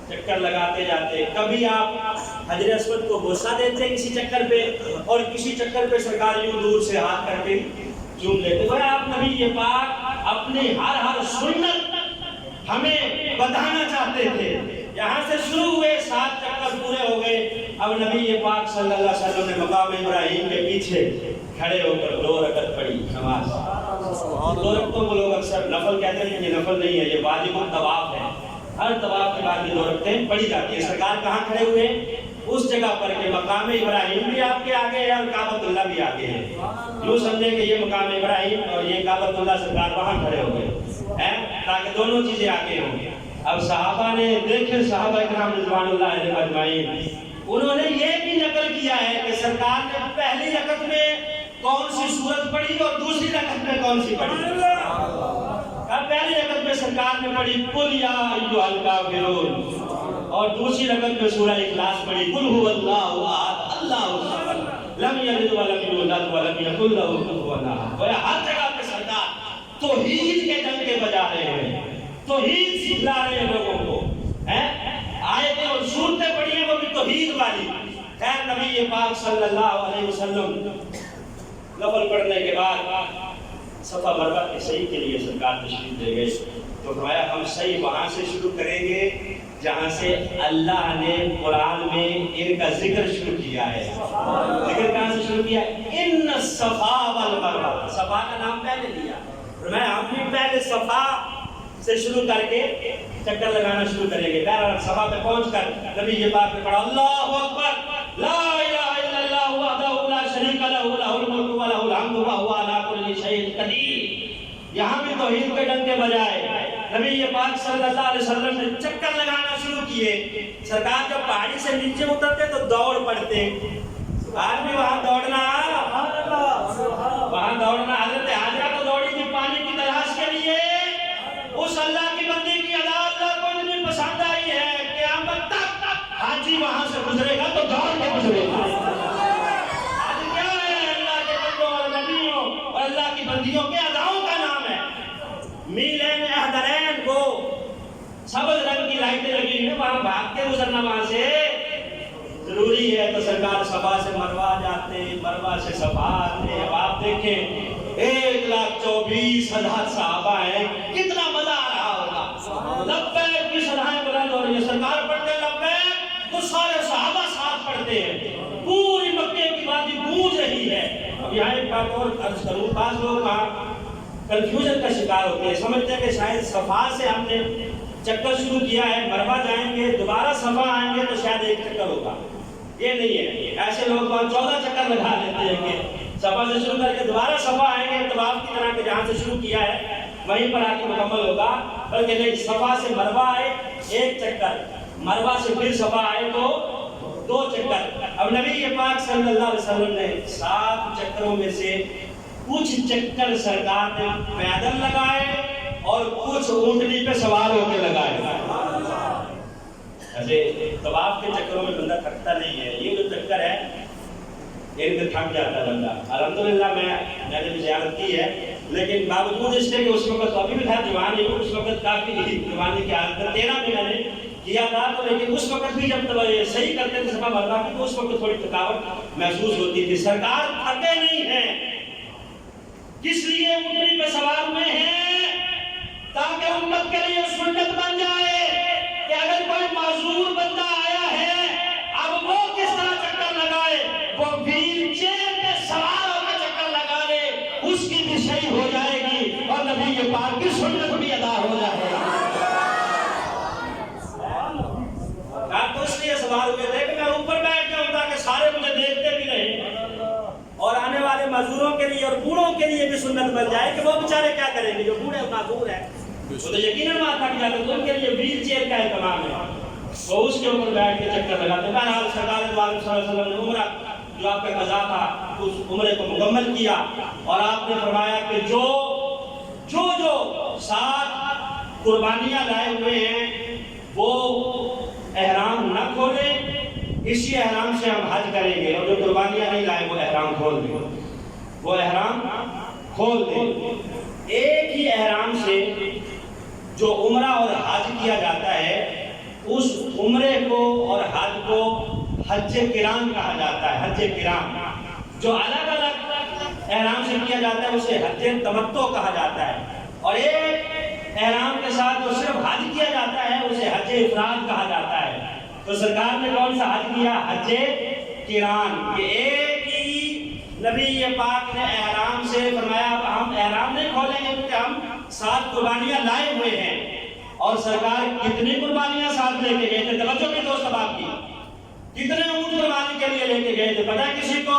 چکر لگاتے جاتے، کبھی آپ حجر اسود کو بوسہ دیتے کسی چکر پہ، اور کسی چکر پہ سرکار یوں دور سے ہاتھ کر کے چوم لیتے۔ وہ آپ نبی پاک اپنی ہر سنت ہمیں بتانا چاہتے تھے۔ یہاں سے شروع ہوئے 7 چکر پورے ہو گئے۔ اب نبی پاک صلی اللہ علیہ وسلم نے مقام ابراہیم کے پیچھے کھڑے ہو کر 2 رکعت پڑھی نماز۔ 2 رکعتوں کو لوگ اکثر نفل کہتے ہیں، یہ نفل نہیں ہے، یہ واجب الطواف ہے۔ ہر طواف کے بعد یہ 2 رکعتیں پڑھی جاتی ہیں۔ سرکار کہاں کھڑے ہوئے؟ اس جگہ پر کہ مقام ابراہیم بھی آپ کے آگے ہے اور کعبۃ اللہ بھی آگے ہے۔ یوں سمجھیں کہ یہ مقام ابراہیم اور یہ کعبۃ اللہ، سرکار وہاں کھڑے ہو گئے ہیں تاکہ دونوں چیزیں آگے ہوں۔ اب صحابہ نے دیکھے، صحابہ کرام رضوان اللہ علیہم اجمعین، انہوں نے یہ بھی نقل کیا ہے کہ سرکار نے پہلی رکعت میں کون سی سورت پڑھی اور دوسری رکعت میں کون سی پڑھی۔ پہلی رکعت میں سرکار نے پڑھی قل یا ایھا الکافرون، اور دوسری رکعت میں سورہ اخلاص پڑھی قل ھو اللہ احد اللہ الصمد لم یلد ولم یولد ولم یکن لہ کفوا احد۔ وہ ہر جگہ پہ سرکار توحید کے ڈنکے بجا رہے ہیں، توحید سکھلا رہے ہیں لوگوں کو۔ آیتیں اور سورتیں پڑھی ہیں وہ بھی توحید والی۔ خیر نبی پاک صلی اللہ علیہ وسلم نفل پڑھنے کے بعد صفا مروہ کے صحیح کے لیے سرکار تشریف لے گئے، تو فرمایا ہم صحیح وہاں سے شروع کریں گے جہاں سے اللہ نے قرآن میں ان کا ذکر شروع کیا ہے۔ ذکر کہاں سے شروع کیا؟ ان الصفا والمروہ، صفا کا نام پہلے لیا، فرمایا ہم بھی پہلے صفا سے شروع کر کے چکر لگانا شروع کریں گے۔ بہرحال صفا پہ پہنچ کر نبی پاک نے پڑھا اللہ اکبر لا الہ الا اللہ وحدہ لا شریک لہ لہ الملک و لہ الحمد وہو علی کل شیء قدیر۔ یہاں بھی توحید کے ڈنکے بجائے نبی پاک صلی اللہ علیہ وسلم نے چکر لگانا شروع کیے۔ سرکار جب پہاڑی سے نیچے اترتے تو دوڑ پڑتے، آج بھی وہاں دوڑنا بلندیوں کے اداؤں کا نام ہے۔ میلین اہدرین کو سبز رنگ کی لائٹیں لگی ہیں، وہاں بھاگ کے گزرنا وہاں سے ضروری ہے۔ تو سرکار صفا سے مروہ جاتے، مروہ سے صفا آتے۔ اب آپ دیکھیں 1,24,000 صحابہ ہیں، کتنا مزہ آ رہا ہوگا۔ لبیک کی صدائیں بلند ہو رہی ہیں، سرکار پڑھتے لبیک تو سارے صحابہ ساتھ پڑھتے ہیں، پوری مکے کی وادی گونج رہی ہے۔ اب یہاں ایک بات اور عرض کروں، بعض لوگ وہاں کنفیوژن کا شکار ہوتے ہیں، سمجھتے ہیں کہ شاید صفا سے ہم نے چکر شروع کیا ہے، مروہ جائیں گے دوبارہ صفا آئیں گے تو شاید ایک چکر ہوگا۔ یہ نہیں ہے، ایسے لوگ وہاں 14 چکر لگا لیتے ہیں کہ صفا سے شروع کر کے دوبارہ صفا آئیں گے، طواف کی طرح کہ جہاں سے شروع کیا ہے وہیں پر آ کے مکمل ہوگا، بلکہ نہیں، صفا سے مروہ آئے ایک چکر، مروہ سے پھر صفا آئے تو 2 چکر۔ اب نبی پاک صلی اللہ علیہ وسلم نے 7 چکروں میں سے کچھ چکر سرکار نے پیدل لگائے اور کچھ اونٹنی پہ سوار ہو کے لگائے۔ ایسے طواف کے چکروں میں بندہ تھکتا نہیں ہے، یہ جو چکر ہے ایک دن تھک جاتا ہے بندہ۔ الحمدللہ میں نے بھی زیارت کی ہے، لیکن باوجود اس کے کہ اس وقت ابھی بھی تھا جوان ہی، اس وقت کافی جوانی کی حالت میں 13 بھی میں نے کیا تھا، تو لیکن اس وقت بھی جب صحیح کرتے تھے صفا مروہ کی تو اس وقت تھوڑی تھکاوٹ محسوس ہوتی تھی۔ سرکار تھکے نہیں ہیں، کس لیے اونٹنی پہ سوار ہوئے ہیں؟ تاکہ امت کے لیے سنت بن جائے کہ اگر کوئی معذور بندہ آیا ہے اب وہ کس طرح چکر لگائے، وہ ویل چیئر پہ سوار ہو کے چکر لگا لے، اس کی بھی صحیح ہو جائے گی اور نبی پاک کی سنت بھی ادا ہو جائے گی۔ آپ تو اس لیے سوار ہوئے تھے کہ میں اوپر بیٹھ جاؤں تاکہ سارے مجھے دیکھتے بھی رہیں اور آنے والے معذوروں کے لیے اور بوڑھوں کے لیے بھی سنت بن جائے کہ وہ بیچارے کیا کریں گے، جو بوڑھے معذور ہیں وہ تو یقیناً وہاں تھک جاتے ہیں، تو ان کے لیے ویل چیئر کا اہتمام ہے، وہ اس کے اوپر بیٹھ کے چکر لگاتے ہیں۔ بہرحال سرکار صلی اللہ علیہ وسلم نے عمرہ جو آپ کا قضا تھا اس عمرے کو مکمل کیا اور آپ نے فرمایا کہ جو 7 قربانیاں لائے ہوئے ہیں وہ احرام نہ کھولیں، اسی احرام سے ہم حج کریں گے، اور جو قربانیاں نہیں لائے وہ احرام کھول دیں، وہ احرام کھول دیں۔ ایک ہی احرام سے جو عمرہ اور حج کیا جاتا ہے اس عمرے کو اور حج کو حج قران کہا جاتا ہے۔ حج قران جو الگ الگ احرام سے کیا جاتا ہے اسے حج تمتع کہا جاتا ہے، اور ایک احرام کے ساتھ جو صرف حج کیا جاتا ہے اسے حج افراد کہا جاتا ہے۔ تو سرکار نے کون سا حج کیا؟ حج قران۔ یہ ایک ہی نبی پاک نے احرام سے فرمایا ہم احرام نہیں کھولیں گے کیونکہ ہم 7 قربانیاں لائے ہوئے ہیں، اور سرکار کتنی قربانیاں ساتھ لے کے گئے تھے؟ توجہ بھی دوست اب کی، کتنے اونٹ قربانی کے لیے لے کے گئے تھے؟ پتہ کسی کو؟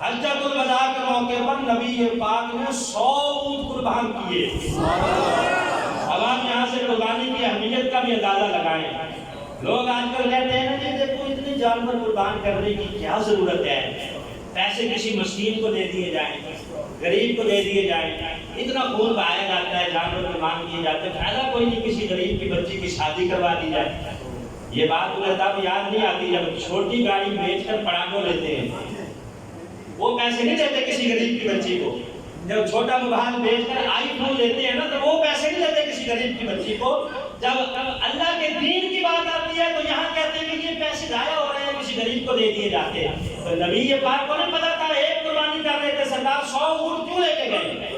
حجۃ الوداع کے موقع پر نبی پاک نے 100 اونٹ قربان کیے۔ اب آپ یہاں سے قربانی کی اہمیت کا بھی اندازہ لگائیں۔ لوگ آج کل کہتے ہیں کہ دیکھو اتنے جانور قربان کرنے کی کیا ضرورت ہے، پیسے کسی مسکین کو دے دیے جائیں، غریب کو دے دیے جائیں، اتنا خون بہایا جاتا ہے، جانور قربان کیے جاتے ہیں، فائدہ کوئی نہیں، کسی غریب کی بچی کی شادی کروا دی جائے۔ یہ بات انہیں تب یاد نہیں آتی جب چھوٹی گاڑی بیچ کر پڑاکو لیتے ہیں، وہ پیسے نہیں دیتے کسی غریب کی بچی کو۔ جب چھوٹا موبائل بیچ کر آئی فون لیتے ہیں نا تو وہ پیسے نہیں دیتے کسی غریب کی بچی کو۔ جب اللہ کے دین کی بات آتی ہے تو یہاں کہتے ہیں کہ یہ پیسے ضائع ہو رہے ہیں، کسی غریب کو دے دیے جاتے ہیں۔ تو نبی پاک کو نہیں پتا تھا ایک قربانی کر رہے تھے، سرکار 100 اونٹ کیوں لے کے گئے؟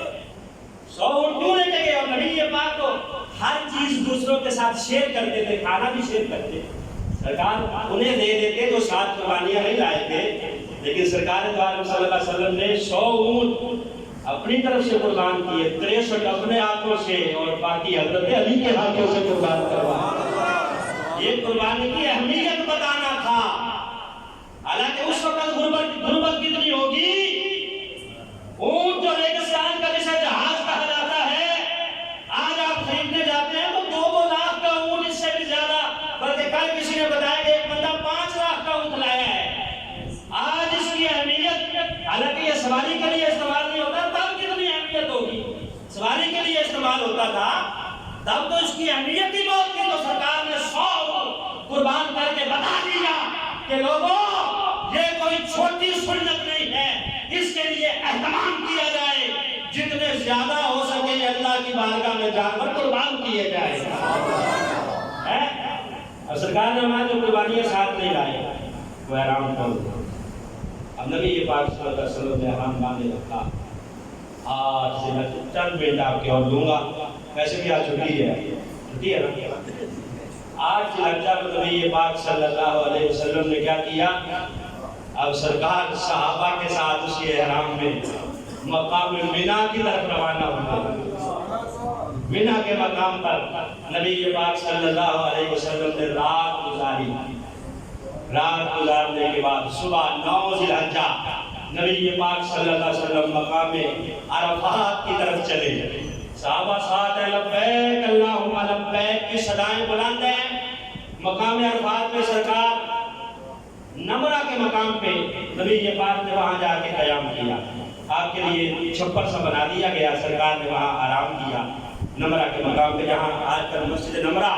100 اونٹ کیوں لے کے گئے؟ اور نبی پاک کو ہر چیز دوسروں کے ساتھ شیئر کرتے تھے، کھانا بھی شیئر کرتے۔ سرکار انہیں دے دیتے جو 7 قربانیاں نہیں لائے تھے، لیکن سرکار دو عالم صلی اللہ علیہ وسلم نے 100 اونٹ اپنی طرف سے قربان کیے، 63 اپنے ہاتھوں سے اور باقی حضرت علی کے ہاتھوں سے قربان کروائے۔ یہ قربانی کی اہمیت بتانا تھا۔ حالانکہ اس وقت غربت کتنی ہوگی، اونٹ جو ریگستان کا جسے جہاز کہا جاتا ہے، آج آپ خریدنے جاتے ہیں تو 2-2 لاکھ کا اونٹ، اس سے بھی زیادہ، بلکہ کل کسی نے بتایا کہ ایک بندہ 5 لاکھ کا اونٹ لایا ہے۔ آج اس کی اہمیت، حالانکہ یہ سواری کے لیے استعمال نہیں ہوتا، تب کتنی اہمیت ہوگی، سواری کے لیے استعمال ہوتا تھا تب تو اس کی اہمیت ہی بہت تھی۔ تو سرکار نے 100 قربان کر کے بتا دیا کہ لوگوں یہ کوئی چھوٹی سنت نہیں ہے، اس کے لیے اہتمام کیا جائے۔ زیادہ ہو سکے اللہ کی بارگاہ میں جانور قربان کیے جائے. اور سرکار نے ہمارے جو قربانیاں ساتھ نہیں لائے وہ احرام کرو. اب نبی پاک صلی اللہ علیہ وسلم نے احرام باندھے رکھا. آج سے میں چند منٹ آپ کے اور دوں گا. ویسے بھی آج چھٹی ہے نا. آج سے لگتا ہے نبی پاک صلی اللہ علیہ وسلم نے کیا کیا. اب سرکار صحابہ کے ساتھ اسی احرام میں مقام مینا کی طرف روانہ ہوئے. مینا کے مقام پر نبی پاک صلی اللہ علیہ وسلم نے رات گزاری. رات گزارنے کے بعد صبح 9 ذی الحجہ نبی پاک صلی اللہ علیہ وسلم مقام عرفات کی طرف چلے. صحابہ ساتھ ہیں لبیک اللہم لبیک کی صدائیں بلند ہیں. مقام عرفات میں سرکار نمرہ کے مقام پہ نبی پاک نے وہاں جا کے قیام کیا. آپ کے لیے چھپر سا بنا دیا گیا. سرکار نے وہاں آرام کیا نمرہ کے مقام پہ, جہاں آج کل مسجد نمرہ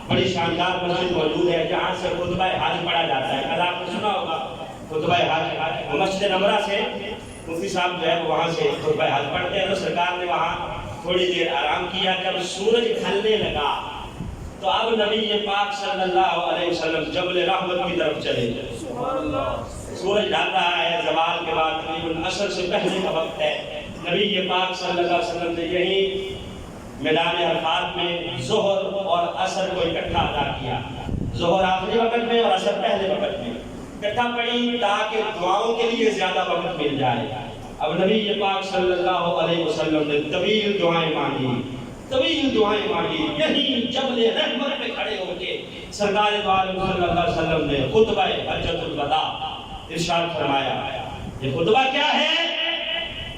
بڑی شاندار مسجد موجود ہے جہاں سے خطبہ حج پڑھا جاتا ہے. کل آپ نے سنا ہوگا خطبہ حج. مسجد نمرہ سے مفتی صاحب جو ہے وہاں سے خطبہ حج پڑھتے ہیں. تو سرکار نے وہاں تھوڑی دیر آرام کیا. جب سورج ڈھلنے لگا تو اب نبی پاک صلی اللہ علیہ وسلم جبل رحمت کی طرف چلے. سورج ڈھل رہا ہے زوال کے بعد تقریباً عصر سے پہلے کا وقت ہے. نبی پاک صلی اللہ علیہ وسلم نے یہی میدان عرفات میں ظہر اور عصر کو اکٹھا ادا کیا. ظہر آخری وقت میں اور عصر پہلے وقت میں اکٹھا پڑھی تاکہ دعاؤں کے لیے زیادہ وقت مل جائے. اب نبی پاک صلی اللہ علیہ وسلم نے طویل دعائیں مانگی. طویل دعائیں مانگی. یہی جبل رحمت پہ کھڑے ہو کے سرکار دو عالم صلی اللہ علیہ وسلم نے خطبہ حجۃ الوداع ارشاد فرمایا. یہ خطبہ کیا ہے؟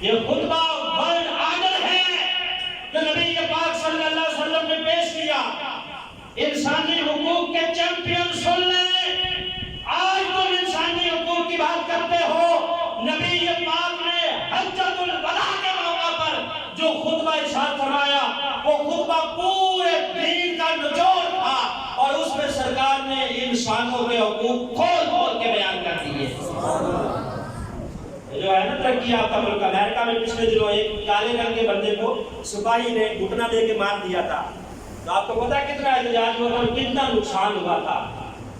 یہ خطبہ ورلڈ آرڈر ہے جو نبی پاک صلی اللہ علیہ وسلم نے پیش کیا. انسانی حقوق کے چیمپئن سن لیں. آج تم انسانی حقوق کی بات کرتے ہو. نبی پاک نے حجۃ الوداع کے موقع پر جو خطبہ ارشاد فرمایا وہ خطبہ پورے دین کا نچوڑ تھا اور اس میں سرکار نے انسانوں کے حقوق کھول کھول کے بیان کر دیے. جو ہے نا ترقی یافتہ ملک امریکہ میں پچھلے دنوں ایک کالے رنگ کے بندے کو سپاہی نے گھٹنا دے کے مار دیا تھا. تو آپ کو پتا کتنا احتجاج ہوا اور کتنا نقصان ہوا تھا.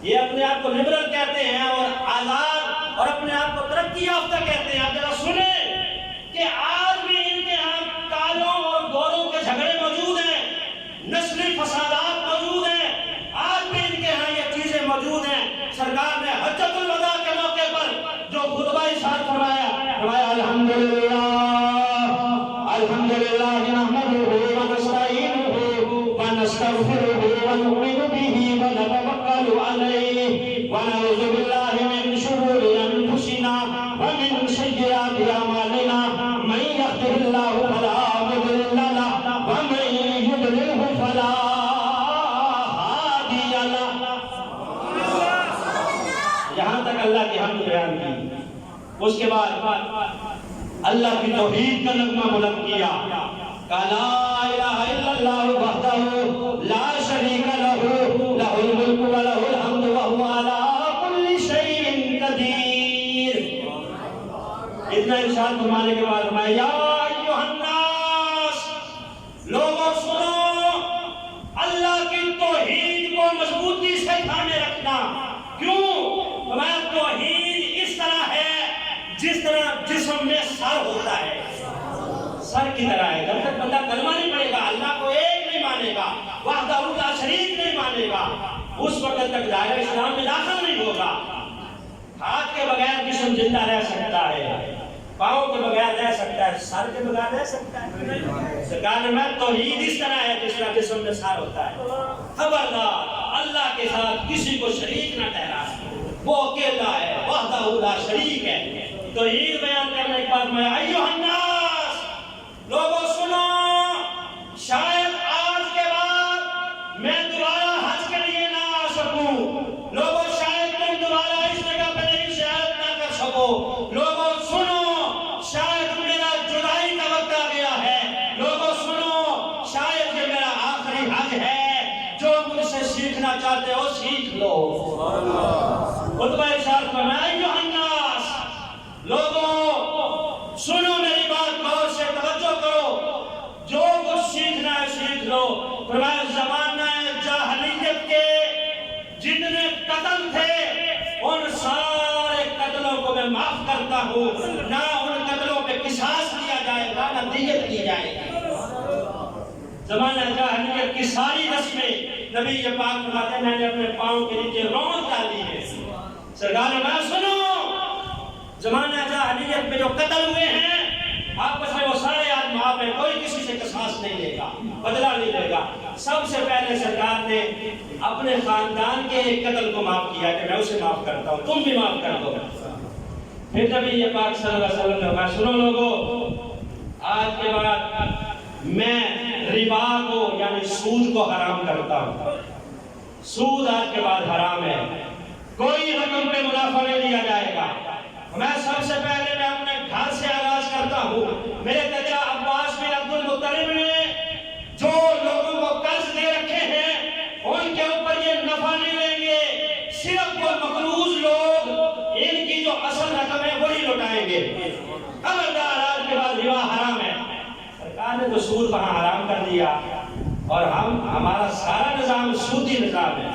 یہ اپنے آپ کو لبرل کہتے ہیں اور آزاد اور اپنے آپ کو ترقی یافتہ کہتے ہیں. آپ ذرا سنیں کہ آج بھی ان کے ہاں کالوں اور گوروں کے جھگڑے موجود ہیں, نسلی فسادات موجود ہیں. آج بھی ان کے ہاں یہ چیزیں موجود ہیں. سرکار نے حجۃ الوداع کے موقع پر جو خطبہ ارشاد فرمایا الحمدللہ الحمدللہ نحمدہ ونستعینہ ونستغفرہ ونؤمن بہ ونتوکل علیہ ونعوذ باللہ من شرور انفسنا ومن سیئات اعمالنا من یهدہ اللہ فلا مضل لہ ومن یضللہ فلا ہادی لہ. یہاں تک اللہ کی حمد بیان کی. اس کے بعد اللہ کی توحید کا نغمہ بلند کیا. لا الہ الا اللہ وحدہ لا شریک لہ لہ الملک ولہ الحمد وہو علی کل شیء قدیر. اتنا ارشاد فرمانے کے بعد فرمایا یا ایھا الناس, لوگوں سنو, اللہ کی توحید کو مضبوطی سے تھامے رکھنا. کیوں؟ فرمایا توحید اس طرح ہے جس طرح جسم میں سر ہوتا ہے. سر کی طرح ہے. جب تک بندہ کلمہ نہیں پڑھے گا, اللہ کو ایک نہیں مانے گا, وحدہ لا شریک نہیں مانے گا, اس وقت تک دائرہ اسلام میں داخل نہیں ہوگا. ہاتھ کے بغیر جسم زندہ رہ سکتا ہے, پاؤں کے بغیر رہ سکتا ہے, سر کے بغیر رہ سکتا ہے. سرکار نے میں توحید اس طرح ہے جس طرح جسم میں سر ہوتا ہے. خبردار اللہ کے ساتھ کسی کو شریک نہ ٹھہرا, وہ اکیلا ہے, وحدہ لا شریک ہے. توحید بیان کرنے کے بعد میں ایھا الناس, لوگوں سنو, شاید آج کے بعد میں دوبارہ حج کے لیے نہ آ سکوں. لوگوں شاید تم دوبارہ اس جگہ پہ نہیں زیارت نہ کر سکو. لوگوں سنو, شاید میرا جدائی کا وقت آ گیا ہے. لوگوں سنو, شاید یہ میرا آخری حج ہے. جو مجھ سے سیکھنا چاہتے ہو سیکھ لو. خطبہ ارشاد فرمایا ایھا الناس, لوگوں سنو میری بات غور سے توجہ کرو. معاف کرتا ہوں، نہ ان قتلوں پہ قصاص لیا جائے گا، نہ دیت دی جائے گی۔ زمانہ جاہلیت کی ساری رسمیں نبی پاک فرماتے ہیں میں نے اپنے پاؤں کے نیچے رونق ڈالی ہے۔ سرکار نے کہا سنو، زمانہ جاہلیت میں جو قتل ہوئے ہیں آپس میں وہ سارے آدمی معاف ہیں، کوئی کسی سے قصاص نہیں لے گا، بدلہ نہیں لے گا۔ سب سے پہلے سرکار نے اپنے خاندان کے ایک قتل کو معاف کیا کہ میں اسے معاف کرتا ہوں، تم بھی معاف کر دو۔ پھر نبی پاک صلی اللہ علیہ وسلم نے کہا سنو لوگو، آج کے بعد میں ربا کو یعنی سود کو حرام کرتا ہوں۔ سود آج کے بعد حرام ہے، کوئی رقم پہ منافع نہیں لیا جائے گا۔ میں سب سے پہلے میں اپنے گھر سے آغاز کرتا ہوں۔ میرے چچا عباس بن عبد المطلب نے جو لوگوں کو قرض دے رکھے ہیں ان کے اوپر یہ نفع نہیں لیں گے، صرف وہ مقروض لوگ ان کی جو اصل رقم ہے وہی لوٹائیں گے۔ خبردار آج کے بعد ربا حرام ہے۔ سرکار نے تو سود وہاں حرام کر دیا اور ہمارا سارا نظام سودی نظام ہے،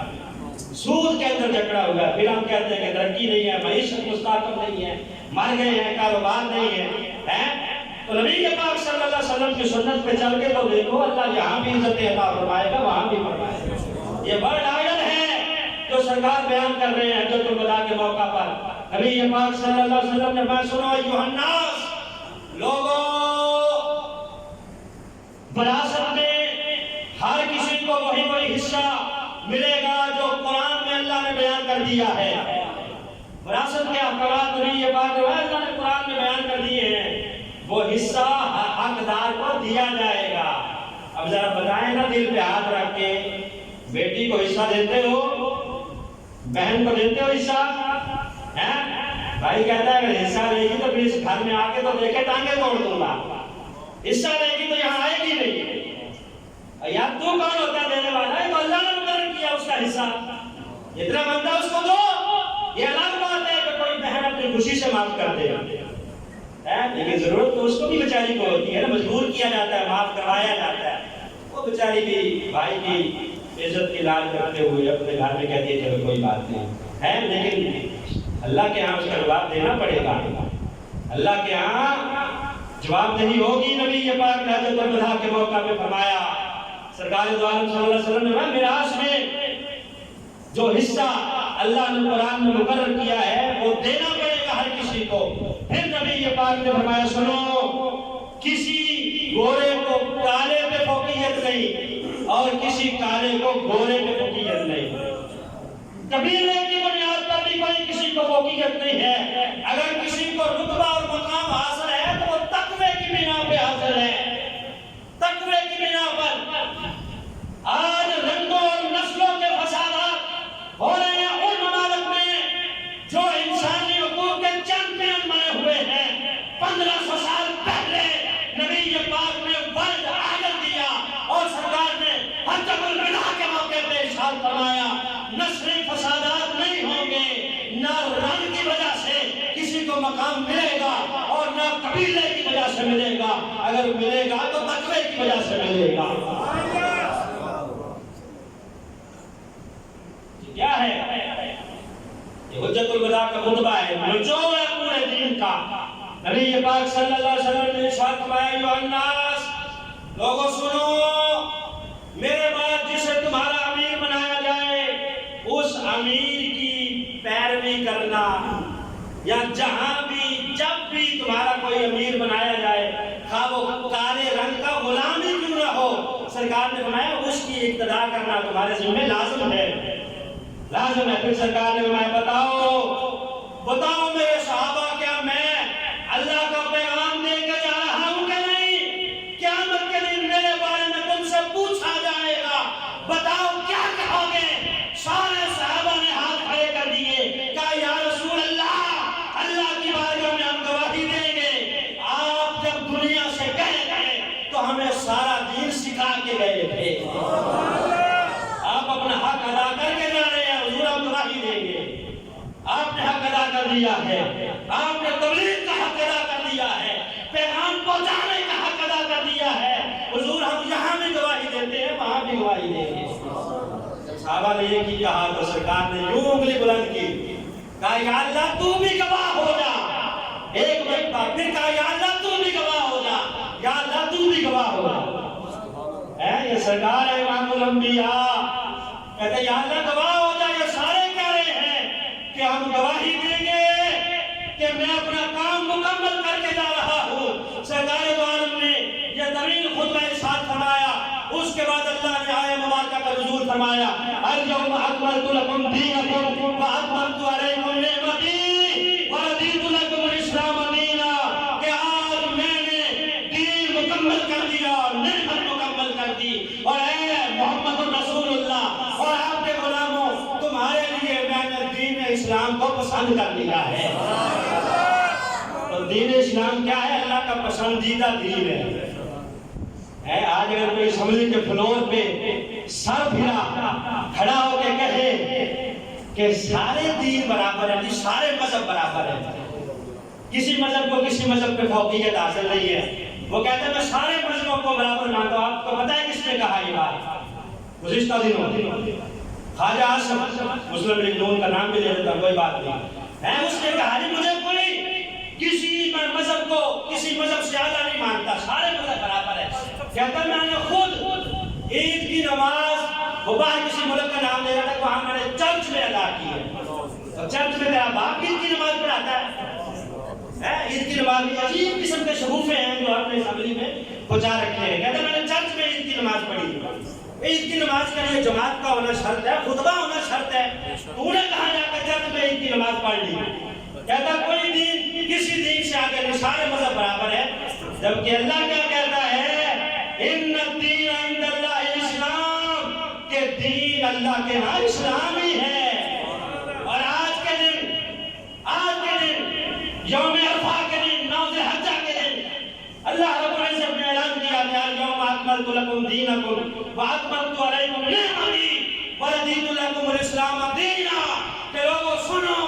سود کے اندر جکڑا ہوا ہے۔ پھر ہم کہتے ہیں کہ ترقی نہیں ہے، معیشت مستحکم نہیں ہے، مر گئے ہیں، کاروبار نہیں ہے۔ تو نبی پاک صلی اللہ علیہ وسلم کی سنت پہ چل کے تو دیکھو، اللہ یہاں بھی عزت عطا فرمائے گا، وہاں بھی فرمائے گا۔ یہ ورڈ آئیڈل ہے جو سرکار بیان کر رہے ہیں حجۃ الوداع کے موقع پر۔ نبی پاک صلی اللہ علیہ وسلم نے فرمایا سنو ایھا الناس، لوگوں، وراثت میں ہر کسی کو وہی حصہ ملے گا جو قرآن میں اللہ نے بیان کر دیا ہے۔ وراثت کے احکامات نبی پاک اللہ نے قرآن میں بیان کر دیے ہیں، وہ حصہ حقدار کو دیا جائے گا۔ اب ذرا بتائیں نا، دل پہ ہاتھ رکھ کے بیٹی کو حصہ دیتے ہو، بہن کو دیتے ہو حصہ؟ بھائی کہتا ہے اگر حصہ لے گی تو پھر اس گھر میں آ کے تو دیکھے ٹانگیں توڑ دوں گا، حصہ لے گی تو یہاں آئے گی نہیں۔ یار تو کون ہوتا ہے دینے والا ہے؟ تو اللہ نے مقرر کیا اس کا حصہ، جتنا بنتا اس کو دو۔ یہ الگ بات ہے کہ کوئی بہن اپنی خوشی سے معاف کر دے، لیکن ضرورت تو اس کو بھی بیچاری کو ہوتی ہے نا، مجبور کیا جاتا ہے، معاف کروایا جاتا ہے۔ وہ بیچاری بھی بھائی کی عزت کی لاج کرتے ہوئے اپنے گھر میں کہتی ہے چلو کوئی بات نہیں ہے، لیکن اللہ کے ہاں اس کا جواب دینا پڑے گا، اللہ کے ہاں جواب دہی ہوگی۔ نبی پاک نے حجۃ الوداع کے موقع پہ فرمایا، سرکار دو عالم صلی اللہ علیہ وسلم نے میراث میں جو حصہ اللہ نے قرآن میں مقرر کیا ہے وہ دینا پڑے گا ہر کسی کو۔ پھر نبی پاک نے فرمایا سنو، کسی گورے کو کالے پہ فوقیت نہیں اور کسی کالے کو گورے پہ فوقیت نہیں، قبیلے کی بنیاد پر بھی کوئی کسی کو فوقیت نہیں ہے۔ اگر کسی کو رتبہ اور مقام حاصل ہے تو وہ تقوی کی بنا پہ حاصل ہے، تقوی کی بنا پر۔ آج رنگوں اور نسلوں کے فسادات ہو رہے ہیں ان ممالک میں جو انسانی حقوق کے چیمپئن بنے ہوئے ہیں۔ 1500 سال پہلے نبی پاک نے ورلڈ آئیڈل دیا اور سرکار نے حجۃ الوداع کے موقع پہ ارشاد فرمایا نسلی فسادات نہیں ہوں گے، نہ رنگ کی وجہ سے کسی کو مقام ملے گا اور نہ قبیلے کی وجہ سے ملے گا، اگر ملے گا تو تقوی کی وجہ سے ملے گا۔ کیا ہے یہ حجۃ الوداع کا خطبہ ہے، نچوڑ ہے پورے دین کا۔ نبی پاک صلی اللہ علیہ وسلم نے ارشاد فرمایا ایھا الناس، لوگوں سنو، میرے بعد جسے تمہارا امیر بنایا جائے اس امیر کی پیروی کرنا، یا جہاں بھی جب بھی تمہارا کوئی امیر بنایا جائے خواہ وہ کالے رنگ کا غلام ہی کیوں نہ ہو، سرکار نے فرمایا اس کی اقتداء کرنا تمہارے ذمہ لازم ہے، لازم ہے۔ پھر سرکار نے فرمایا بتاؤ میرے صحابہ، کیا میں اللہ کا پیغام دے کے جا رہا ہوں کہ نہیں؟ قیامت کے دن میرے بارے میں تم سے پوچھا جائے گا، بتاؤ کیا کہو گے؟ سارے صحابہ نے ہاتھ کھڑے کر دیے، کہا یا رسول اللہ، اللہ کی بارگاہ میں ہم گواہی دیں گے آپ جب دنیا سے گئے تھے تو ہمیں سارا دین سکھا کے گئے تھے، آپ اپنا حق ادا کر کے جا رہے ہیں، حضور ہم گواہی دیں گے آپ نے حق ادا کر دیا ہے، آپ نے تبلیغ کا حق ادا کر دیا ہے، پیغام پہنچانے کا حق ادا کر دیا ہے، حضور ہم یہاں بھی گواہی دیتے ہیں وہاں بھی گواہی دیں گے۔ جب صحابہ نے یہ کہا تو سرکار نے یوں انگلی بلند کی، کہا یا اللہ تو بھی گواہ ہو جا، ایک مرتبہ پھر کہا یا اللہ تو بھی گواہ ہو جا، یا اللہ تو بھی گواہ ہو جا۔ یہ سرکار ہے امام الانبیاء، کہتے ہیں یا اللہ گواہ ہو جا۔ یہ سارے کہہ رہے ہیں کہ ہم گواہی دیں گے کہ میں اپنا کام مکمل کر کے جا رہا ہوں۔ سرکار دو عالم نے یہ طویل خطبہ ارشاد فرمایا، اس کے بعد اللہ نے آیہ مبارکہ کا نزول فرمایا، اليوم اکملت لکم دینکم واتممت علیکم نعمتی ورضیت لکم الاسلام دینا، کہ آج میں نے دین مکمل کر دیا، نعمت مکمل کر دی، اور اے محمد رسول اللہ اور آپ کے غلاموں، تمہارے لیے میں نے دین اسلام کو پسند کر دیا ہے۔ تو دین اسلام کیا ہے؟ اللہ کا پسندیدہ دین ہے۔ آج اگر کوئی اسمبلی کے فلور پہ سر پھرا کھڑا ہو کے کہے کہ سارے دین برابر ہیں، سارے مذہب برابر ہیں، کسی مذہب کو کسی مذہب پہ فوقیت حاصل نہیں ہے، وہ کہتے ہیں میں سارے مذہبوں کو برابر مانتا ہوں۔ آپ کو پتہ ہے کس نے کہا یہ بات؟ گزشتہ دنوں خواجہ اعظم، مسلم لیگ نون کا نام بھی لے لیتا ہوں، کوئی بات نہیں ہے، اس نے کہا کہ مجھے کوئی کسی مذہب کو کسی مذہب سے زیادہ نہیں مانتا، سارے مذہب برابر ہے۔ کہتا میں نے خود عید کی نماز، وہ باہر کسی ملک کا نام لے رہا تھا، وہاں میں نے چرچ میں ادا کی ہے، تو چرچ میں میرا باپ عید کی نماز پڑھاتا ہے۔ عید کی نماز میں عجیب قسم کے شگوفے ہیں جو ہم نے اسمبلی میں پہنچا رکھے ہیں۔ کہتا میں نے چرچ میں عید کی نماز پڑھی، عید کی نماز کے لیے جماعت کا ہونا شرط ہے، خطبہ ہونا شرط ہے، تو نے کہا جا کر چرچ میں عید کی نماز پڑھ لی۔ کہتا کوئی دین کسی دین سے آگے نہیں، سارے مذہب برابر ہے، جبکہ اللہ کیا کہتا ہے؟ ان الدین عند اللہ الاسلام، کہ دین اللہ کے ہاں اسلام ہی ہے۔ اور آج کے دن یوم عرفہ کے دن، 9 ذی الحجہ کے دن، اللہ رب العزت نے اعلان کیا کہ اليوم اکملت لکم دینکم واتممت علیکم نعمتی ورضیت لکم الاسلام دینا، کہ لوگوں سنو،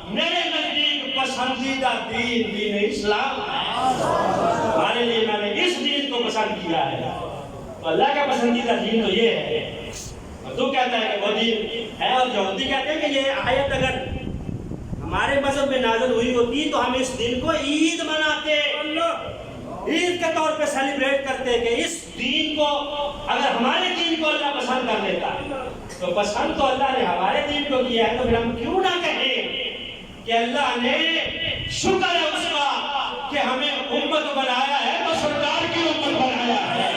میرے نزدیک پسندیدہ دین اسلام ہے، ہمارے لیے میں نے اس دین کو پسند کیا ہے۔ تو اللہ کا پسندیدہ دین تو یہ ہے، اور تو کہتا ہے کہ وہ دین ہے، اور یہودی کہتے ہیں کہ یہ آیت اگر ہمارے مذہب میں نازل ہوئی ہوتی تو ہم اس دن کو عید مناتے، عید کے طور پہ سیلیبریٹ کرتے، کہ اس دین کو اگر ہمارے دین کو اللہ پسند کر لیتا، تو پسند تو اللہ نے ہمارے دین کو کیا ہے، تو پھر ہم کیوں نہ کہیں کہ اللہ نے شکر ہے اس کا کہ ہمیں امت بنایا ہے، تو سرکار کی امت بنایا ہے،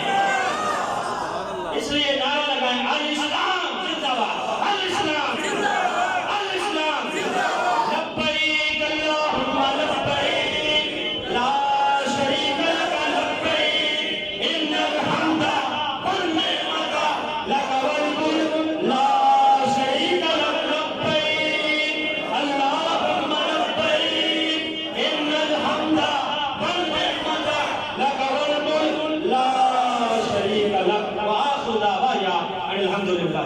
اس لیے نعرہ لگائیں الاسلام زندہ باد، الاسلام زندہ باد، الاسلام زندہ باد، لبیک اللہم لبیک لا شریک لک لبیک ان الحمد والنعمت لک والملک لا شریک لک لبیک اللہم لبیک ان الحمد والنعمت لک والملک لا شریک لک، وآخر دعوانا ان الحمد للہ۔